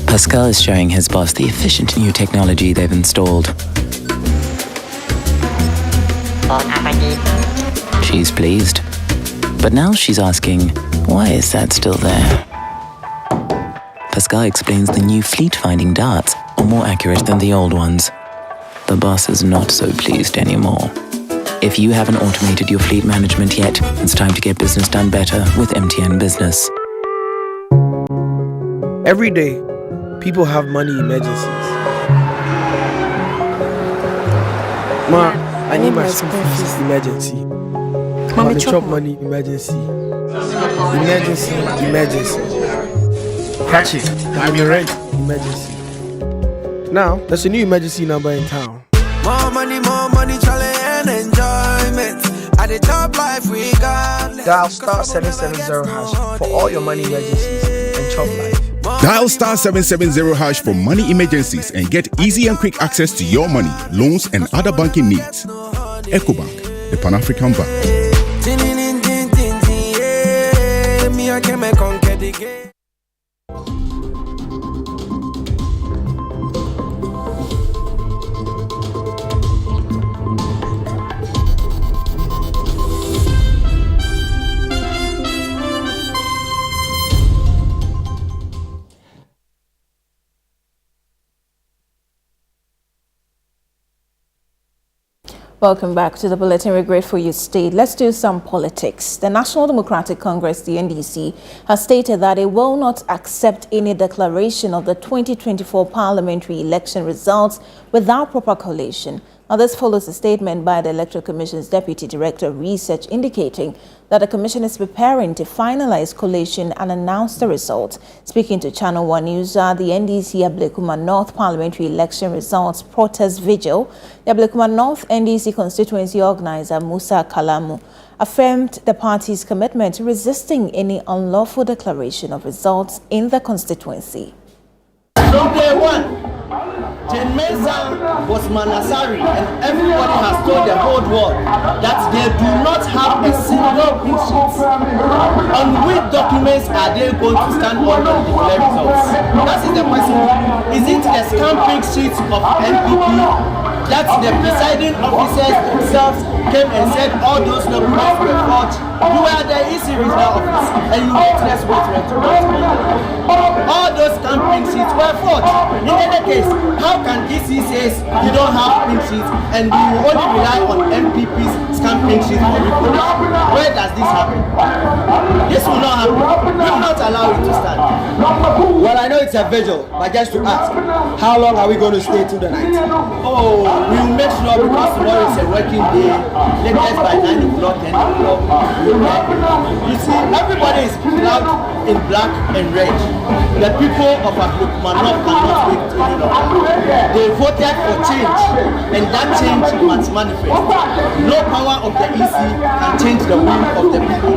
Pascal is showing his boss the efficient new technology they've installed. She's pleased. But now she's asking, why is that still there? Pascal explains the new fleet-finding darts are more accurate than the old ones. The boss is not so pleased anymore. If you haven't automated your fleet management yet, it's time to get business done better with MTN Business. Every day, people have money emergencies. Ma, I need my school fees emergency. Mommy chop money emergency. Emergency. Catch it. I'm your rent emergency. Now, there's a new emergency number in town. More money, challenge and enjoyment. At the top life we got. Dial star 770 hash for all your money emergencies and chop life. Dial star 770 hash for money emergencies and get easy and quick access to your money, loans, and other banking needs. EcoBank, the Pan-African Bank. Welcome back to the bulletin. We're grateful you stayed. Let's do some politics. The National Democratic Congress, the NDC, has stated that it will not accept any declaration of the 2024 parliamentary election results without proper collation. Now, this follows a statement by the Electoral Commission's Deputy Director of Research indicating that the Commission is preparing to finalize collation and announce the results. Speaking to ChannelOne News, the NDC Ablekuma North parliamentary election results protest vigil, the Ablekuma North NDC constituency organizer Musa Kalamu affirmed the party's commitment to resisting any unlawful declaration of results in the constituency. From day one, Jen Meza was Manasari, and everybody has told the whole world that they do not have a single pink sheet. On which documents are they going to stand on and declare results? That is the question. Is it a scam pink sheet of NPP that the presiding officers themselves came and said all those documents were forged? You are the EC regional office and you witness what all those scam pink sheets were forged. In any case, how can DC says you don't have pink sheets and you only rely on MPP's scam pink sheets for reporting? Where does this happen? This will not happen. allow you to stand? Well, I know it's a vigil, but just to ask, how long are we going to stay through the night? Oh, we'll make sure because tomorrow is a working day. Latest by 9 o'clock, 10 o'clock. You see, everybody is clad in black and red. The people of Adwoa cannot wait any longer. They voted for change, and that change must manifest. No power of the EC can change the will of the people.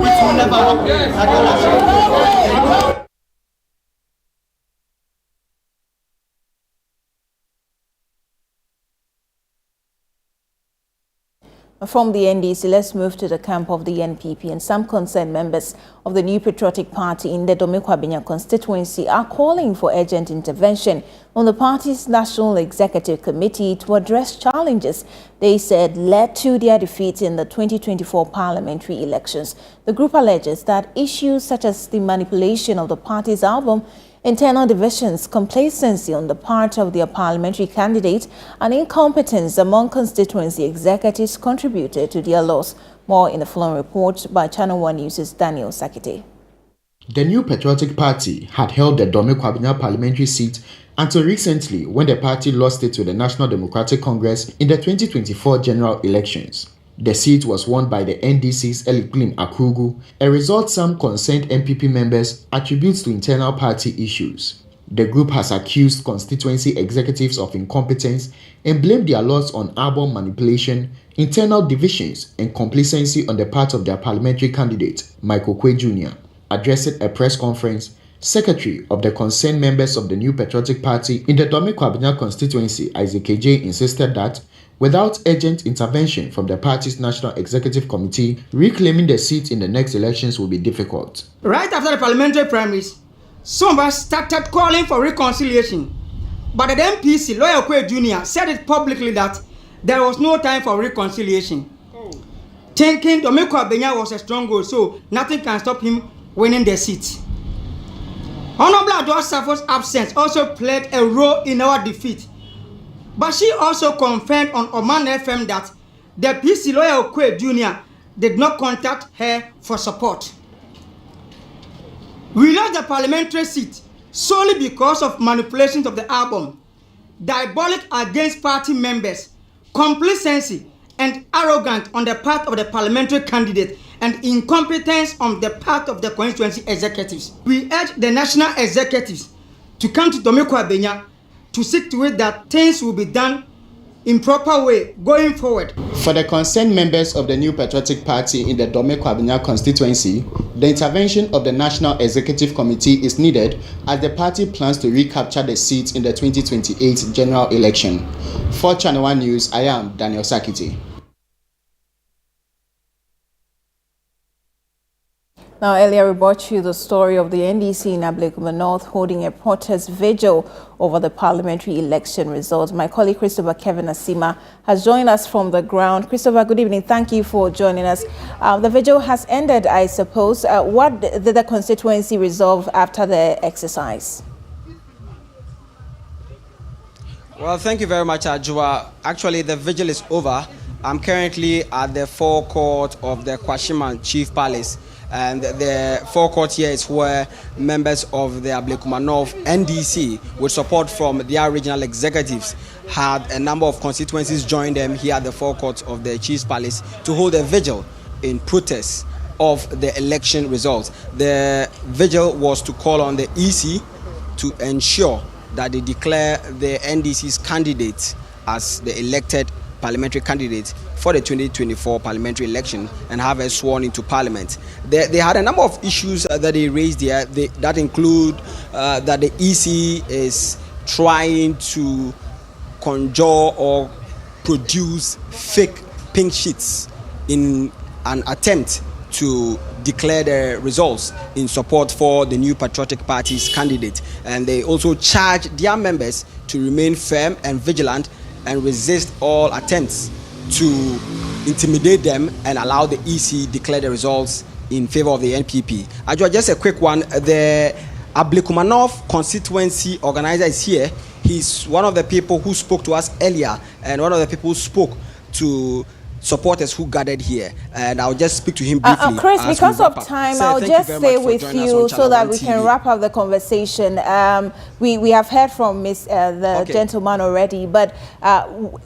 It will never happen. From the NDC, let's move to the camp of the NPP, and some concerned members of the New Patriotic Party in the Domena constituency are calling for urgent intervention on the party's National Executive Committee to address challenges they said led to their defeat in the 2024 parliamentary elections. The group alleges that issues such as the manipulation of the party's album, internal divisions, complacency on the part of their parliamentary candidate, and incompetence among constituency executives contributed to their loss. More in the following report by ChannelOne News' Daniel Sakite. The New Patriotic Party had held the Domena parliamentary seat until recently, when the party lost it to the National Democratic Congress in the 2024 general elections. The seat was won by the NDC's Eliklin Akugu, a result some concerned MPP members attribute to internal party issues. The group has accused constituency executives of incompetence and blamed their loss on album manipulation, internal divisions, and complacency on the part of their parliamentary candidate, Michael Kwe Jr. Addressing a press conference, Secretary of the concerned members of the New Patriotic Party in the Domena constituency, Isaac KJ, insisted that without urgent intervention from the party's National Executive Committee, reclaiming the seat in the next elections will be difficult. Right after the parliamentary primaries, some of us started calling for reconciliation. But the MPC, Lawyer Kwe Jr., said it publicly that there was no time for reconciliation. Thinking Domena was a stronghold, so nothing can stop him winning the seat. Honorable Adwoa Safo's absence also played a role in our defeat. But she also confirmed on Oman FM that the PC Lawyer Kwe Jr. did not contact her for support. We lost the parliamentary seat solely because of manipulations of the album, diabolic against party members, complacency and arrogance on the part of the parliamentary candidate, and incompetence on the part of the constituency executives. We urge the national executives to come to Domena to see to it that things will be done in proper way going forward. For the concerned members of the New Patriotic Party in the Domena constituency, the intervention of the National Executive Committee is needed as the party plans to recapture the seat in the 2028 general election. For ChannelOne News, I am Daniel Sakite. Now, earlier we brought you the story of the NDC in Ablekuma North holding a protest vigil over the parliamentary election results. My colleague Christopher Kevin Asima has joined us from the ground. Christopher, good evening. Thank you for joining us. The vigil has ended, I suppose. What did the constituency resolve after the exercise? Well, thank you very much, Adwoa. Actually, the vigil is over. I'm currently at the forecourt of the Kwashiman Chief Palace. And the forecourt here is where members of the Ablekuma North NDC, with support from their regional executives, had a number of constituencies join them here at the forecourt of the Chief's Palace to hold a vigil in protest of the election results. The vigil was to call on the EC to ensure that they declare the NDC's candidate as the elected parliamentary candidate for the 2024 parliamentary election and have her sworn into parliament. They had a number of issues that they raised here that include that the EC is trying to conjure or produce fake pink sheets in an attempt to declare the results in support for the New Patriotic Party's candidate. And they also charged their members to remain firm and vigilant and resist all attempts to intimidate them and allow the EC declare the results in favor of the NPP. Adwoa, just a quick one. The Ablekuma North constituency organizer is here. He's one of the people who spoke to us earlier and one of the people who spoke to supporters who gathered here, and I'll just speak to him briefly. Chris, because of time, I'll just stay with you so that we can wrap up the conversation. We have heard from the gentleman already, but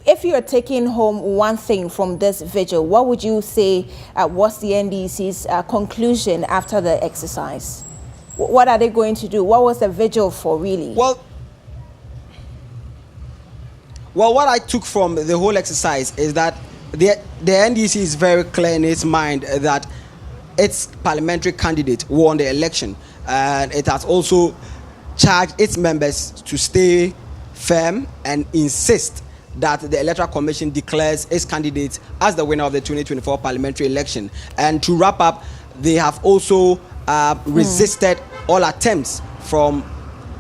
if you are taking home one thing from this vigil, what would you say was the NDC's conclusion after the exercise? What are they going to do? What was the vigil for, really? Well, what I took from the whole exercise is that the NDC is very clear in its mind that its parliamentary candidate won the election, and it has also charged its members to stay firm and insist that the Electoral Commission declares its candidate as the winner of the 2024 parliamentary election. And to wrap up, they have also resisted all attempts from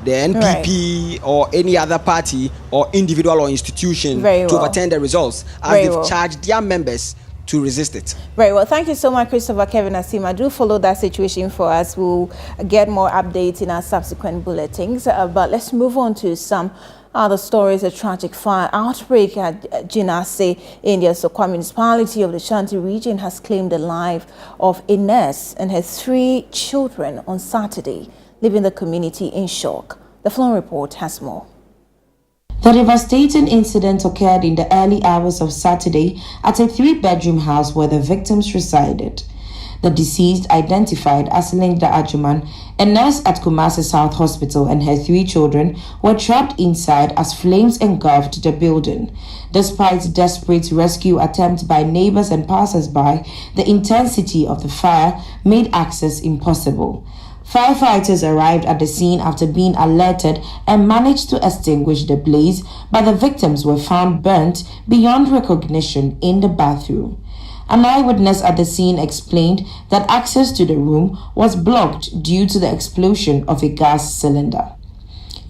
the NPP or any other party or individual or institution to overturn the results, as they've charged their members to resist it. Very well. Thank you so much, Christopher Kevin Asima. Do follow that situation for us. We'll get more updates in our subsequent bulletins. But let's move on to some other stories. A tragic fire outbreak at Jinase in the Asokwa municipality of the Shanti region has claimed the life of a nurse and her 3 children on Saturday, leaving the community in shock. The Flow Report has more. The devastating incident occurred in the early hours of Saturday at a 3-bedroom house where the victims resided. The deceased, identified as Linda Ajuman, a nurse at Kumasi South Hospital, and her 3 children were trapped inside as flames engulfed the building. Despite desperate rescue attempts by neighbors and passers-by, the intensity of the fire made access impossible. Firefighters arrived at the scene after being alerted and managed to extinguish the blaze, but the victims were found burnt beyond recognition in the bathroom. An eyewitness at the scene explained that access to the room was blocked due to the explosion of a gas cylinder.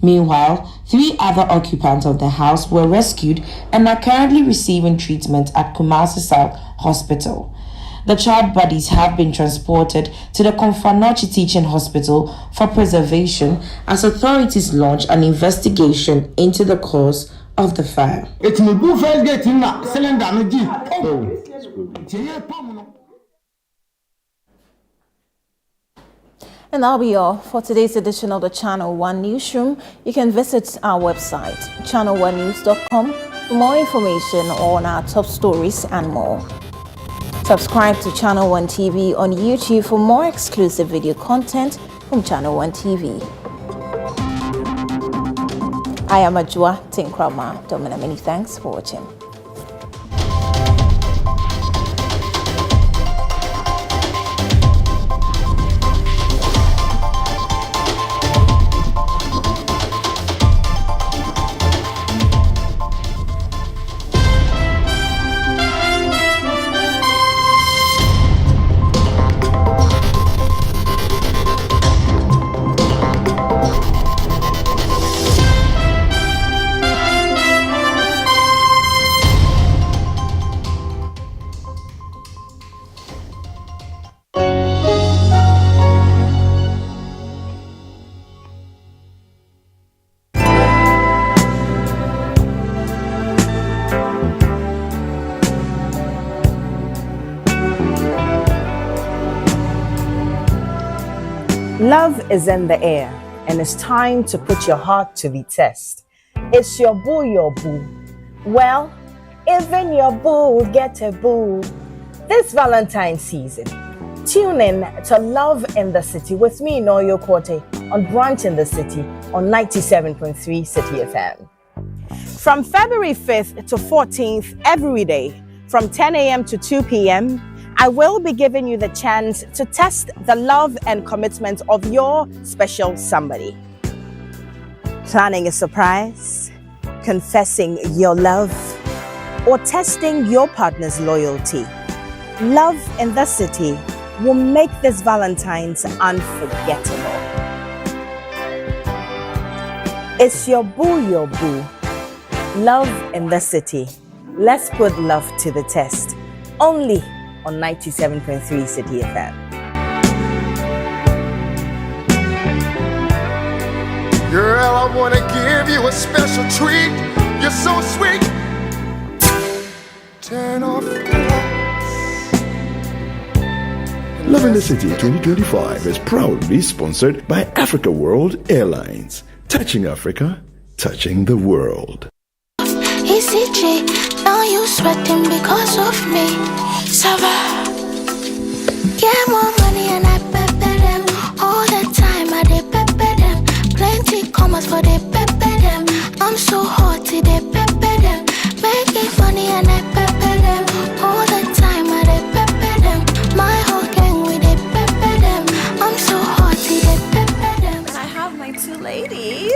Meanwhile, 3 other occupants of the house were rescued and are currently receiving treatment at Kumasi South Hospital. The child bodies have been transported to the Konfanochi Teaching Hospital for preservation as authorities launch an investigation into the cause of the fire. And that'll be all for today's edition of the Channel One Newsroom. You can visit our website, channelone.news.com, for more information on our top stories and more. Subscribe to Channel One TV on YouTube for more exclusive video content from Channel One TV. I am Adwoa, Tenkoramaa, Domena. Many thanks for watching. Love is in the air, and it's time to put your heart to the test. It's your boo. Well, even your boo will get a boo. This Valentine's season, tune in to Love in the City with me, Noyo Korte, on Brunch in the City on 97.3 City FM. From February 5th to 14th every day, from 10 a.m. to 2 p.m., I will be giving you the chance to test the love and commitment of your special somebody. Planning a surprise, confessing your love, or testing your partner's loyalty. Love in the City will make this Valentine's unforgettable. It's your boo. Love in the City. Let's put love to the test. Only on 97.3 City FM. Girl, I wanna give you a special treat. You're so sweet. Turn off the light. Loving the City 2025 is proudly sponsored by Africa World Airlines. Touching Africa, touching the world. ECG, now you sweating because of me. Sava. Get more money and I pepper them. All the time I dey pepper them. Plenty commas for they pepper them. I'm so hot, they pepper them. Making money and I pepper them. All the time I dey pepper them. My whole gang with they pepper them. I'm so hot, they pepper them. I have my two ladies.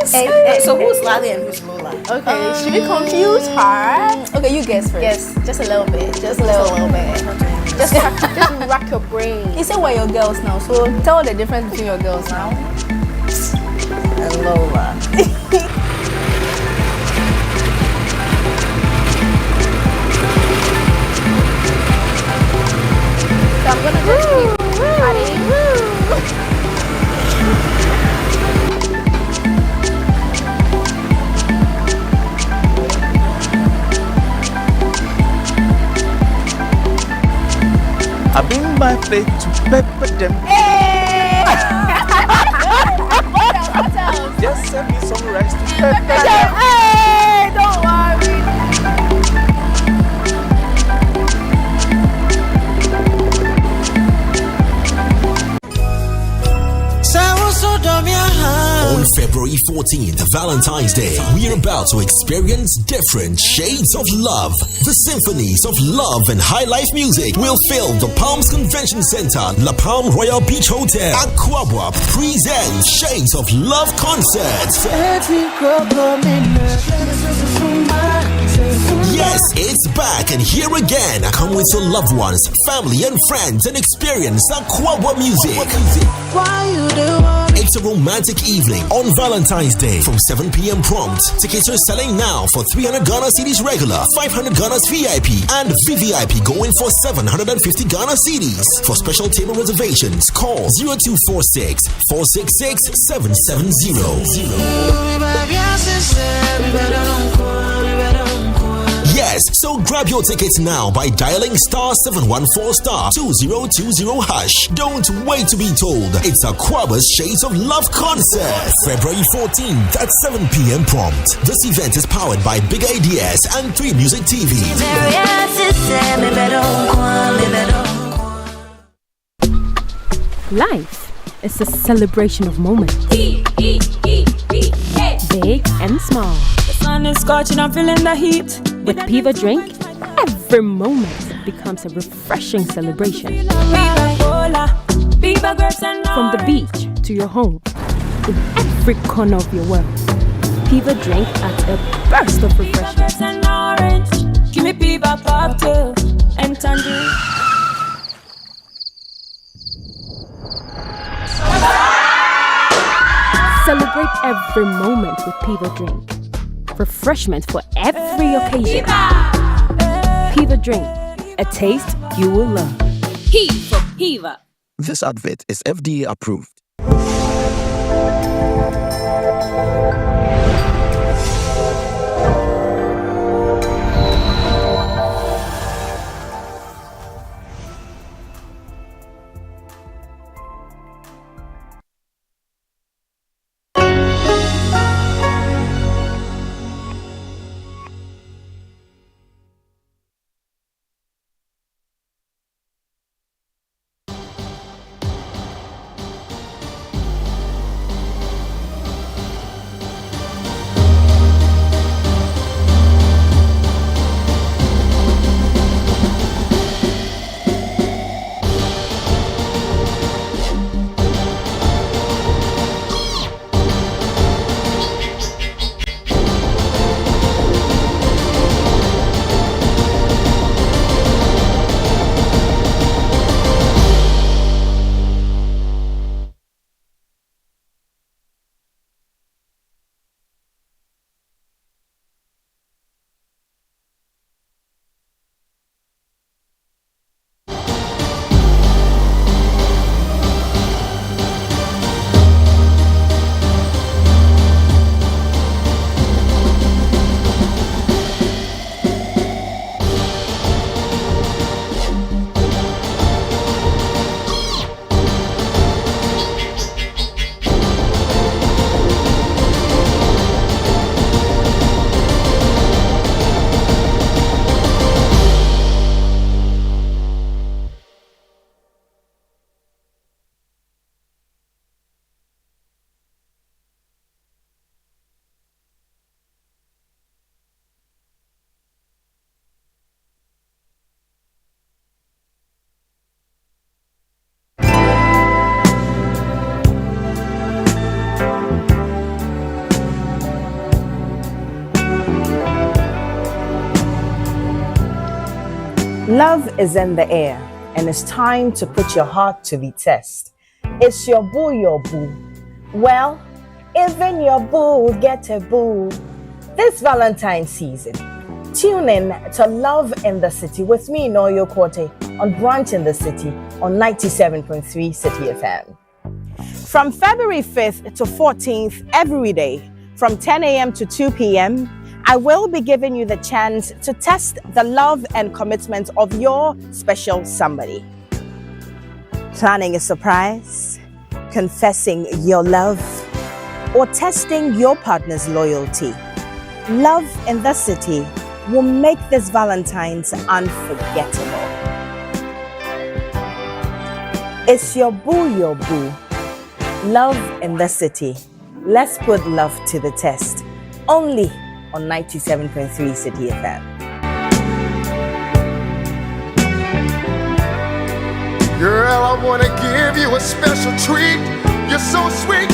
So who's Lali and who's Lola? Okay, should we confuse her? Okay, you guess first. Yes, just a little bit. Just a little bit. Just rack your brain. You said we're your girls now, so tell the difference between your girls now and Lola. So I'm gonna just keep adding. I bring my plate to pepper them. Hey! What else? Just send me some rice to pepper them. Hey, don't worry. On February 14th, Valentine's Day, we are about to experience different shades of love. The symphonies of love and high life music will fill the Palms Convention Center, La Palm Royal Beach Hotel. Adwoa presents Shades of Love Concert. Yes, it's back and here again. Come with your loved ones, family and friends and experience Adwoa music. It's a romantic evening on Valentine's Day from 7 p.m. prompt. Tickets are selling now for 300 Ghana cedis regular, 500 Ghana VIP, and VVIP going for 750 Ghana cedis. For special table reservations, call 0246 466 770. Yes, so grab your tickets now by dialing *714*2020#. Don't wait to be told. It's Adwoa's Shades of Love Concert, February 14th at 7 p.m. prompt. This event is powered by Big Ideas and 3 Music TV. Life is a celebration of moments. Big and small. The sun is scorching, I'm feeling the heat. With Piva Drink, every moment becomes a refreshing celebration. From the beach to your home, in every corner of your world, Piva Drink adds a burst of refreshment. Give me Piva cocktail and tangerine. Celebrate every moment with Piva Drink. Refreshment for every occasion. Piva Drink, a taste you will love. P for Piva. This advert is FDA approved. Love is in the air, and it's time to put your heart to the test. It's your boo. Well, even your boo get a boo. This Valentine's season, tune in to Love in the City with me, Noyo Korte, on Brunch in the City on 97.3 City FM. From February 5th to 14th every day, from 10 a.m. to 2 p.m., I will be giving you the chance to test the love and commitment of your special somebody. Planning a surprise, confessing your love, or testing your partner's loyalty. Love in the City will make this Valentine's unforgettable. It's your boo. Love in the City. Let's put love to the test. Only on 97.3 City FM. Girl, I wanna give you a special treat. You're so sweet.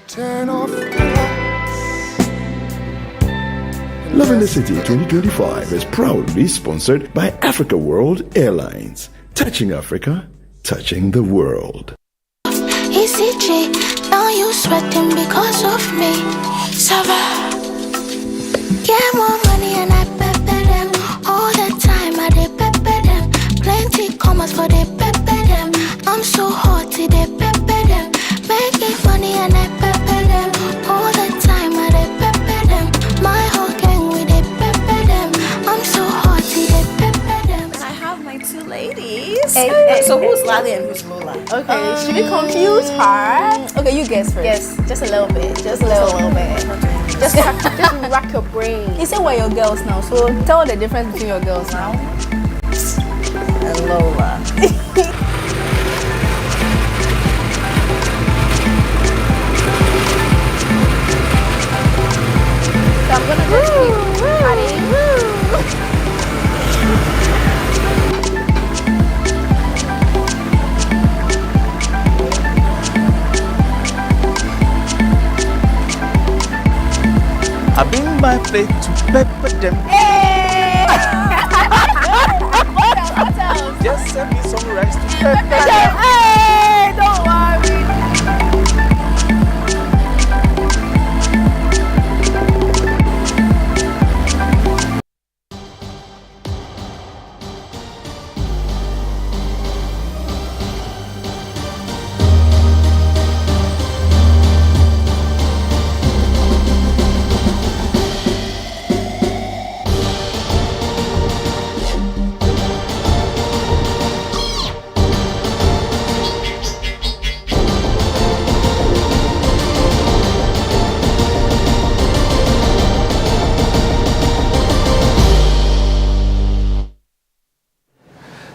Turn off the lights. Love in the City 2025 is proudly sponsored by Africa World Airlines. Touching Africa, touching the world. ECG, now you sweating because of me. Sava, get more money and I pepper them. All the time I dey pepper them. Plenty commas for they pepper them. I'm so hot, they pepper them. Making money and I pepper them. All the time I dey pepper them. My whole gang we dey pepper them. I'm so hot, they pepper them. And I have my two ladies. So who's Lali and who's Lola? Okay, should we confuse her? Okay, you guess first. Yes, just a little bit. Just a little bit. Just rack your brain. You said we're your girls now, so tell the difference between your girls now. And Lola. So I'm gonna just keep adding. I bring my plate to pepper them. Hey! What else? Just send me some rice to pepper them. Hey, don't worry.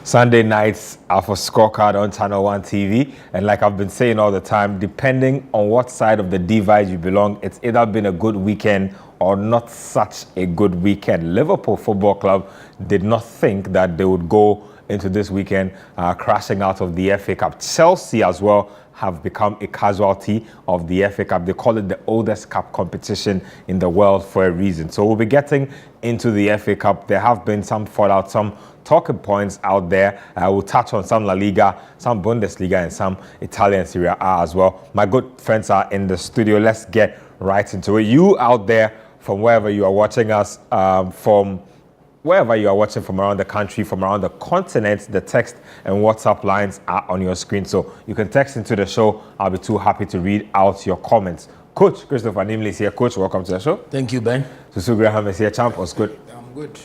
Sunday nights are for Scorecard on ChannelOne TV, and like I've been saying all the time, depending on what side of the divide you belong, it's either been a good weekend or not such a good weekend. Liverpool Football Club did not think that they would go into this weekend crashing out of the FA Cup. Chelsea as well have become a casualty of the FA Cup. They call it the oldest cup competition in the world for a reason. So we'll be getting into the FA Cup. There have been some fallout, some talking points out there. We'll touch on some La Liga, some Bundesliga, and some Italian Serie A as well. My good friends are in the studio. Let's get right into it. You out there, from wherever you are watching us, from wherever you are watching from around the country, from around the continent, the text and WhatsApp lines are on your screen. So you can text into the show. I'll be too happy to read out your comments. Coach Christopher Nimley is here. Coach, welcome to the show. Thank you, Ben. Susu Graham is here. Champ, what's good? I'm good.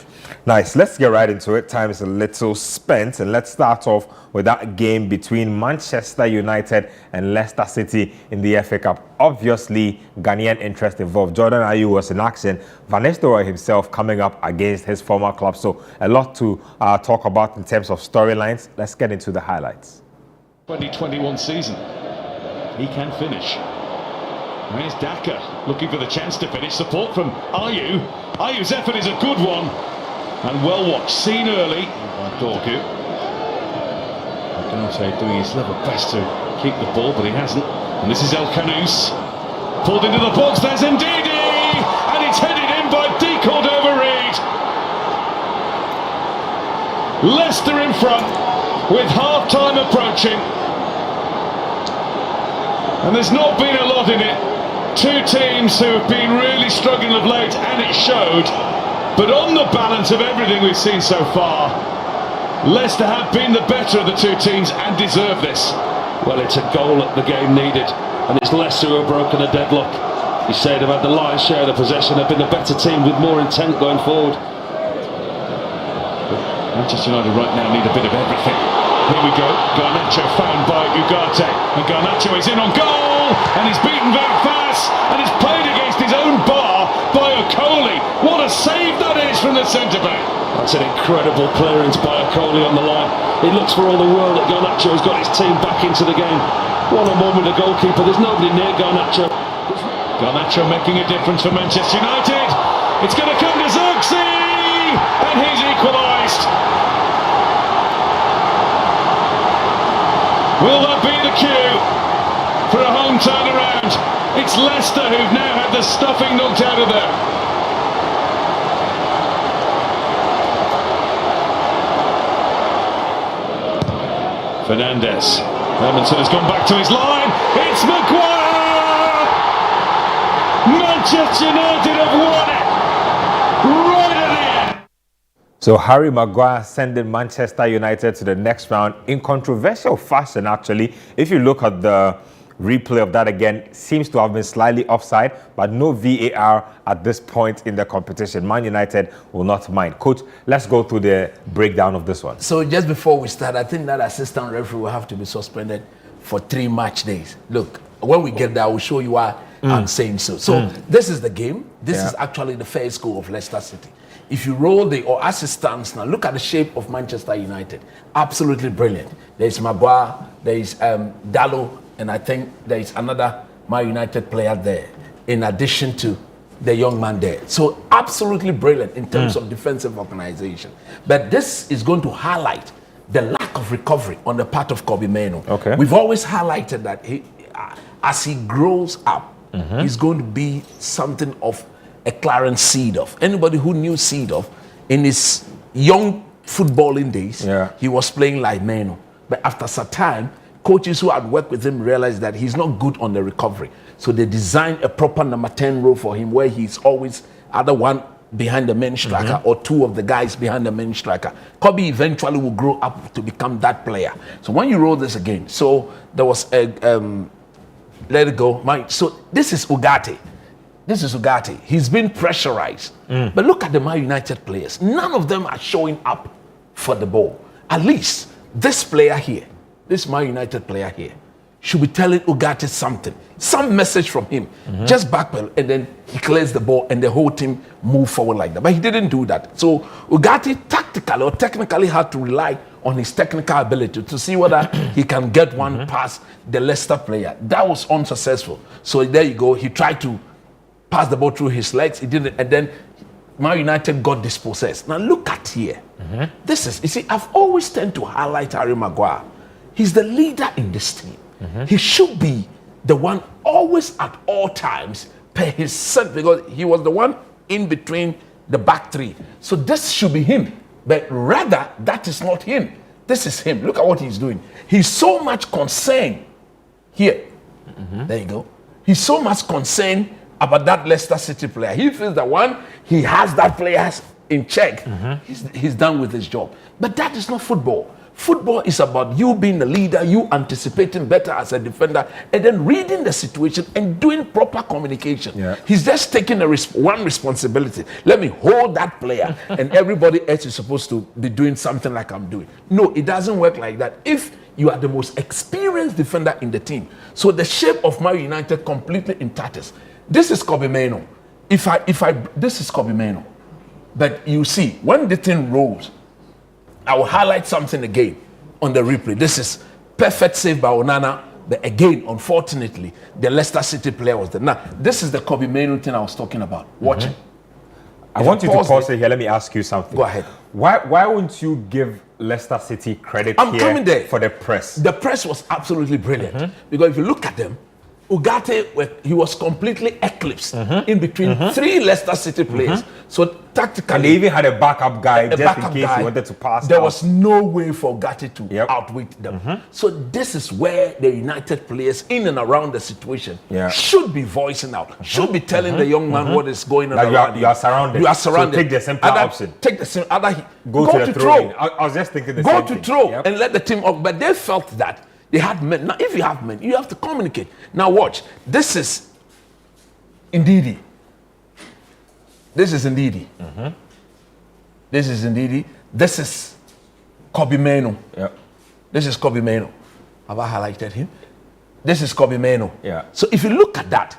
Nice. Let's get right into it. Time is a little spent, and let's start off with that game between Manchester United and Leicester City in the FA Cup. Obviously, Ghanaian interest involved. Jordan Ayew was in action. Van Nistelrooy himself coming up against his former club. So a lot to talk about in terms of storylines. Let's get into the highlights. 2021 season. He can finish. Here's Daka looking for the chance to finish. Support from Ayew. Ayew's effort is a good one. And well watched, seen early by Dorgu. Agate doing his level best to keep the ball, but he hasn't. And this is El Khanous. Pulled into the box, there's Ndidi! And it's headed in by D. Cordova-Reid. Leicester in front with half-time approaching. And there's not been a lot in it. Two teams who have been really struggling of late, and it showed. But on the balance of everything we've seen so far, Leicester have been the better of the two teams and deserve this. Well, it's a goal that the game needed, and it's Leicester who have broken a deadlock. You say they've had the lion's share of the possession, they've been the better team with more intent going forward. Manchester United right now need a bit of everything. Here we go, Garnacho found by Ugarte, and Garnacho is in on goal, and he's beaten very fast, and it's played against his own bar by Okoli. What a save that is from the centre-back. That's an incredible clearance by Okoli on the line. It looks for all the world that Garnacho has got his team back into the game. What a moment, the goalkeeper, there's nobody near Garnacho. Garnacho making a difference for Manchester United. It's going to come to Xerxes, and he's equalised. Will that be the cue for a home turnaround? It's Leicester who've now had the stuffing knocked out of them. Fernandes. Edmondson has gone back to his line. It's Maguire! Manchester United have won it right at the end. So Harry Maguire sending Manchester United to the next round in controversial fashion, actually. If you look at the replay of that again, seems to have been slightly offside, but no VAR at this point in the competition. Man United will not mind. Coach, let's go through the breakdown of this one. So just before we start, I think that assistant referee will have to be suspended for 3 match days. Look, when we get there, I will show you why I'm saying so. So this is the game. This is actually the first goal of Leicester City. If you roll or as it stands now, look at the shape of Manchester United. Absolutely brilliant. There is Maguire, there is Dalot, and I think there is another Man United player there, in addition to the young man there. So absolutely brilliant in terms of defensive organization. But this is going to highlight the lack of recovery on the part of Kobbie Mainoo. Okay. We've always highlighted that as he grows up, he's going to be something of a Clarence Seedorf. Anybody who knew Seedorf in his young footballing days, he was playing like Mainoo. But after some time, coaches who had worked with him realized that he's not good on the recovery. So they designed a proper number 10 role for him, where he's always either one behind the main striker or two of the guys behind the main striker. Kobbie eventually will grow up to become that player. So when you roll this again, so there was a let it go. So this is Ugarte. This is Ugarte. He's been pressurized. But look at the Man United players. None of them are showing up for the ball. At least this player here, this Man United player here, should be telling Ugarte something, some message from him. Just backpedal, and then he clears the ball, and the whole team move forward like that. But he didn't do that. So Ugarte tactically or technically had to rely on his technical ability to see whether he can get one past the Leicester player. That was unsuccessful. So there you go. He tried to pass the ball through his legs. He didn't, and then Man United got dispossessed. Now look at here. This is, you see, I've always tend to highlight Harry Maguire. He's the leader in this team. He should be the one always at all times per his son, because he was the one in between the back three. So this should be him. But rather, that is not him. This is him. Look at what he's doing. He's so much concerned here. There you go. He's so much concerned about that Leicester City player. He feels that one, he has that player in check. He's done with his job. But that is not football. Football is about you being the leader, you anticipating better as a defender, and then reading the situation and doing proper communication. He's just taking one responsibility. Let me hold that player, and everybody else is supposed to be doing something like I'm doing. No, it doesn't work like that. If you are the most experienced defender in the team, so the shape of Man United completely in tatters. This is Kobbie Mainoo. This is Kobbie Mainoo. But you see, when the thing rolls, I will highlight something again on the replay. This is perfect save by Onana, but again, unfortunately, the Leicester City player was there. Now, this is the Kobbie Mainoo thing I was talking about. Watch it. I want you to pause it here. Let me ask you something. Go ahead. Why wouldn't you give Leicester City credit I'm coming there for the press? The press was absolutely brilliant. Because if you look at them, Ugarte, he was completely eclipsed in between three Leicester City players. So tactically, and they even had a backup guy just in case he wanted to pass. There was no way for Ugarte to outwit them. So this is where the United players in and around the situation should be voicing out, should be telling the young man what is going on around you are surrounded. You are surrounded. So take the simpler option. Take the simple. Go to throw. I was just thinking the same thing. Go to throw and let the team up. But they felt that they had men. Now, if you have men, you have to communicate. Now, watch. This is Ndidi. This is Ndidi. This is Ndidi. This is Kobe Meno. This is Kobe Meno. Have I highlighted him? This is Kobe Meno. So if you look at that,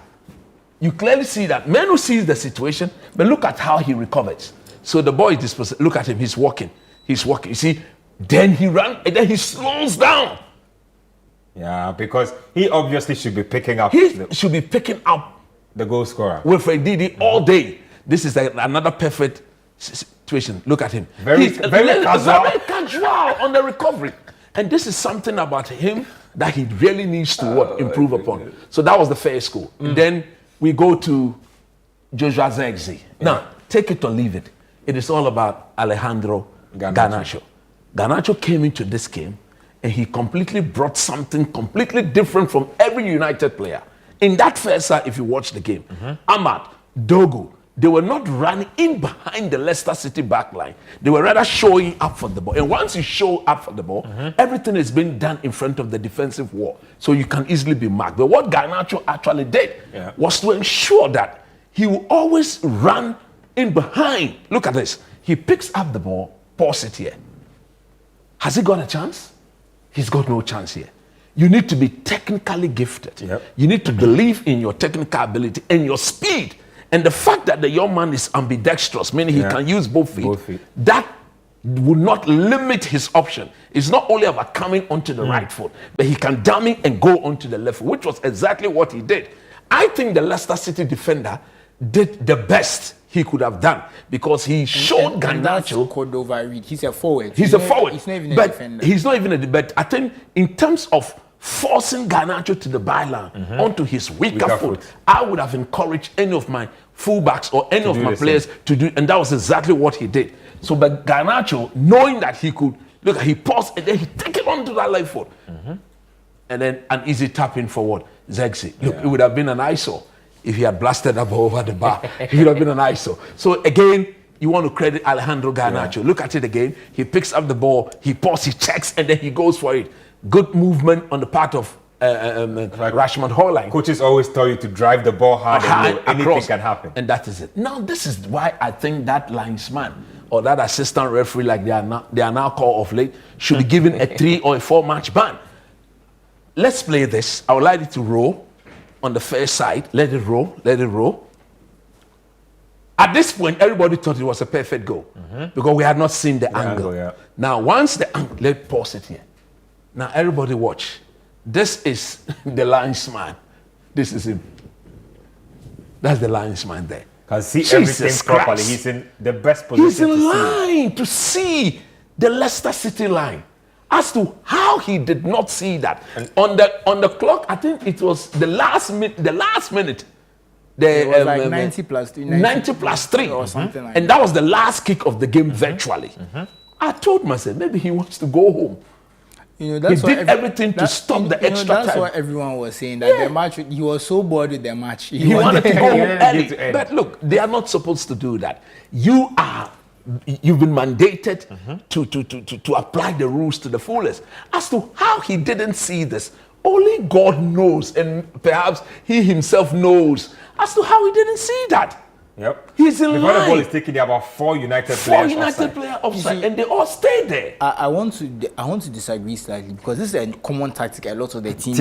you clearly see that Meno sees the situation, but look at how he recovers. So the boy is disposed. Look at him. He's walking. He's walking. You see, then he ran and then he slows down. Yeah, because he obviously should be picking up. Should be picking up the goal scorer. Wilfred Ndidi all day. This is another perfect situation. Look at him. Very casual on the recovery. And this is something about him that he really needs to improve upon. So that was the first goal. Then we go to Joshua Zirkzee. Now, take it or leave it. It is all about Alejandro Garnacho. Garnacho came into this game and he completely brought something completely different from every United player. In that first side, if you watch the game, Ahmad, Dogu, they were not running in behind the Leicester City backline. They were rather showing up for the ball. And once you show up for the ball, everything is being done in front of the defensive wall. So you can easily be marked. But what Garnacho actually did was to ensure that he will always run in behind. Look at this. He picks up the ball, pause it here. Has he got a chance? He's got no chance here. You need to be technically gifted. You need to believe in your technical ability and your speed. And the fact that the young man is ambidextrous, meaning he can use both feet, that would not limit his option. It's not only about coming onto the right foot, but he can dummy and go onto the left foot, which was exactly what he did. I think the Leicester City defender did the best he could have done because he showed Garnacho. He's a forward. He's a forward. He's not even a defender. He's not even a defender. I think in terms of forcing Garnacho to the byline onto his weaker foot, I would have encouraged any of my fullbacks or any of my players to do, and that was exactly what he did. So, but Garnacho, knowing that he could, look, he paused and then he took it onto that left foot. And then an easy tap in forward. Zirkzee. Look, it would have been an eyesore if he had blasted up over the bar. It would have been an eyesore. So again, you want to credit Alejandro Garnacho. Look at it again. He picks up the ball, he pauses, he checks, and then he goes for it. Good movement on the part of Rashmond Holland. Coaches always tell you to drive the ball hard and anything can happen. And that is it. Now, this is why I think that linesman or that assistant referee, like they are now called of late, should be given a 3 or a 4 match ban. Let's play this. I would like it to roll on the first side. Let it roll. Let it roll. At this point, everybody thought it was a perfect goal because we had not seen the angle. Now, once the angle, let's pause it here. Now, everybody watch. This is the linesman. This is him. That's the linesman there. Can see everything properly. He's in the best position. He's in line to see the Leicester City line. As to how he did not see that, and on the clock, I think it was the last minute. It was like 90 plus 3. 90 plus 3 or something like and that was the last kick of the game virtually. I told myself maybe he wants to go home. You know, that's he did everything to stop the extra time. That's what everyone was saying, that the match, he was so bored with the match. He wanted to go home early. But look, they are not supposed to do that. You've been mandated to apply the rules to the fullest. As to how he didn't see this, only God knows, and perhaps he himself knows as to how he didn't see that. He's in line. Before the ball is taken, there are about 4 United players offside, and they all stayed there. I want to disagree slightly because this is a common tactic a lot of the teams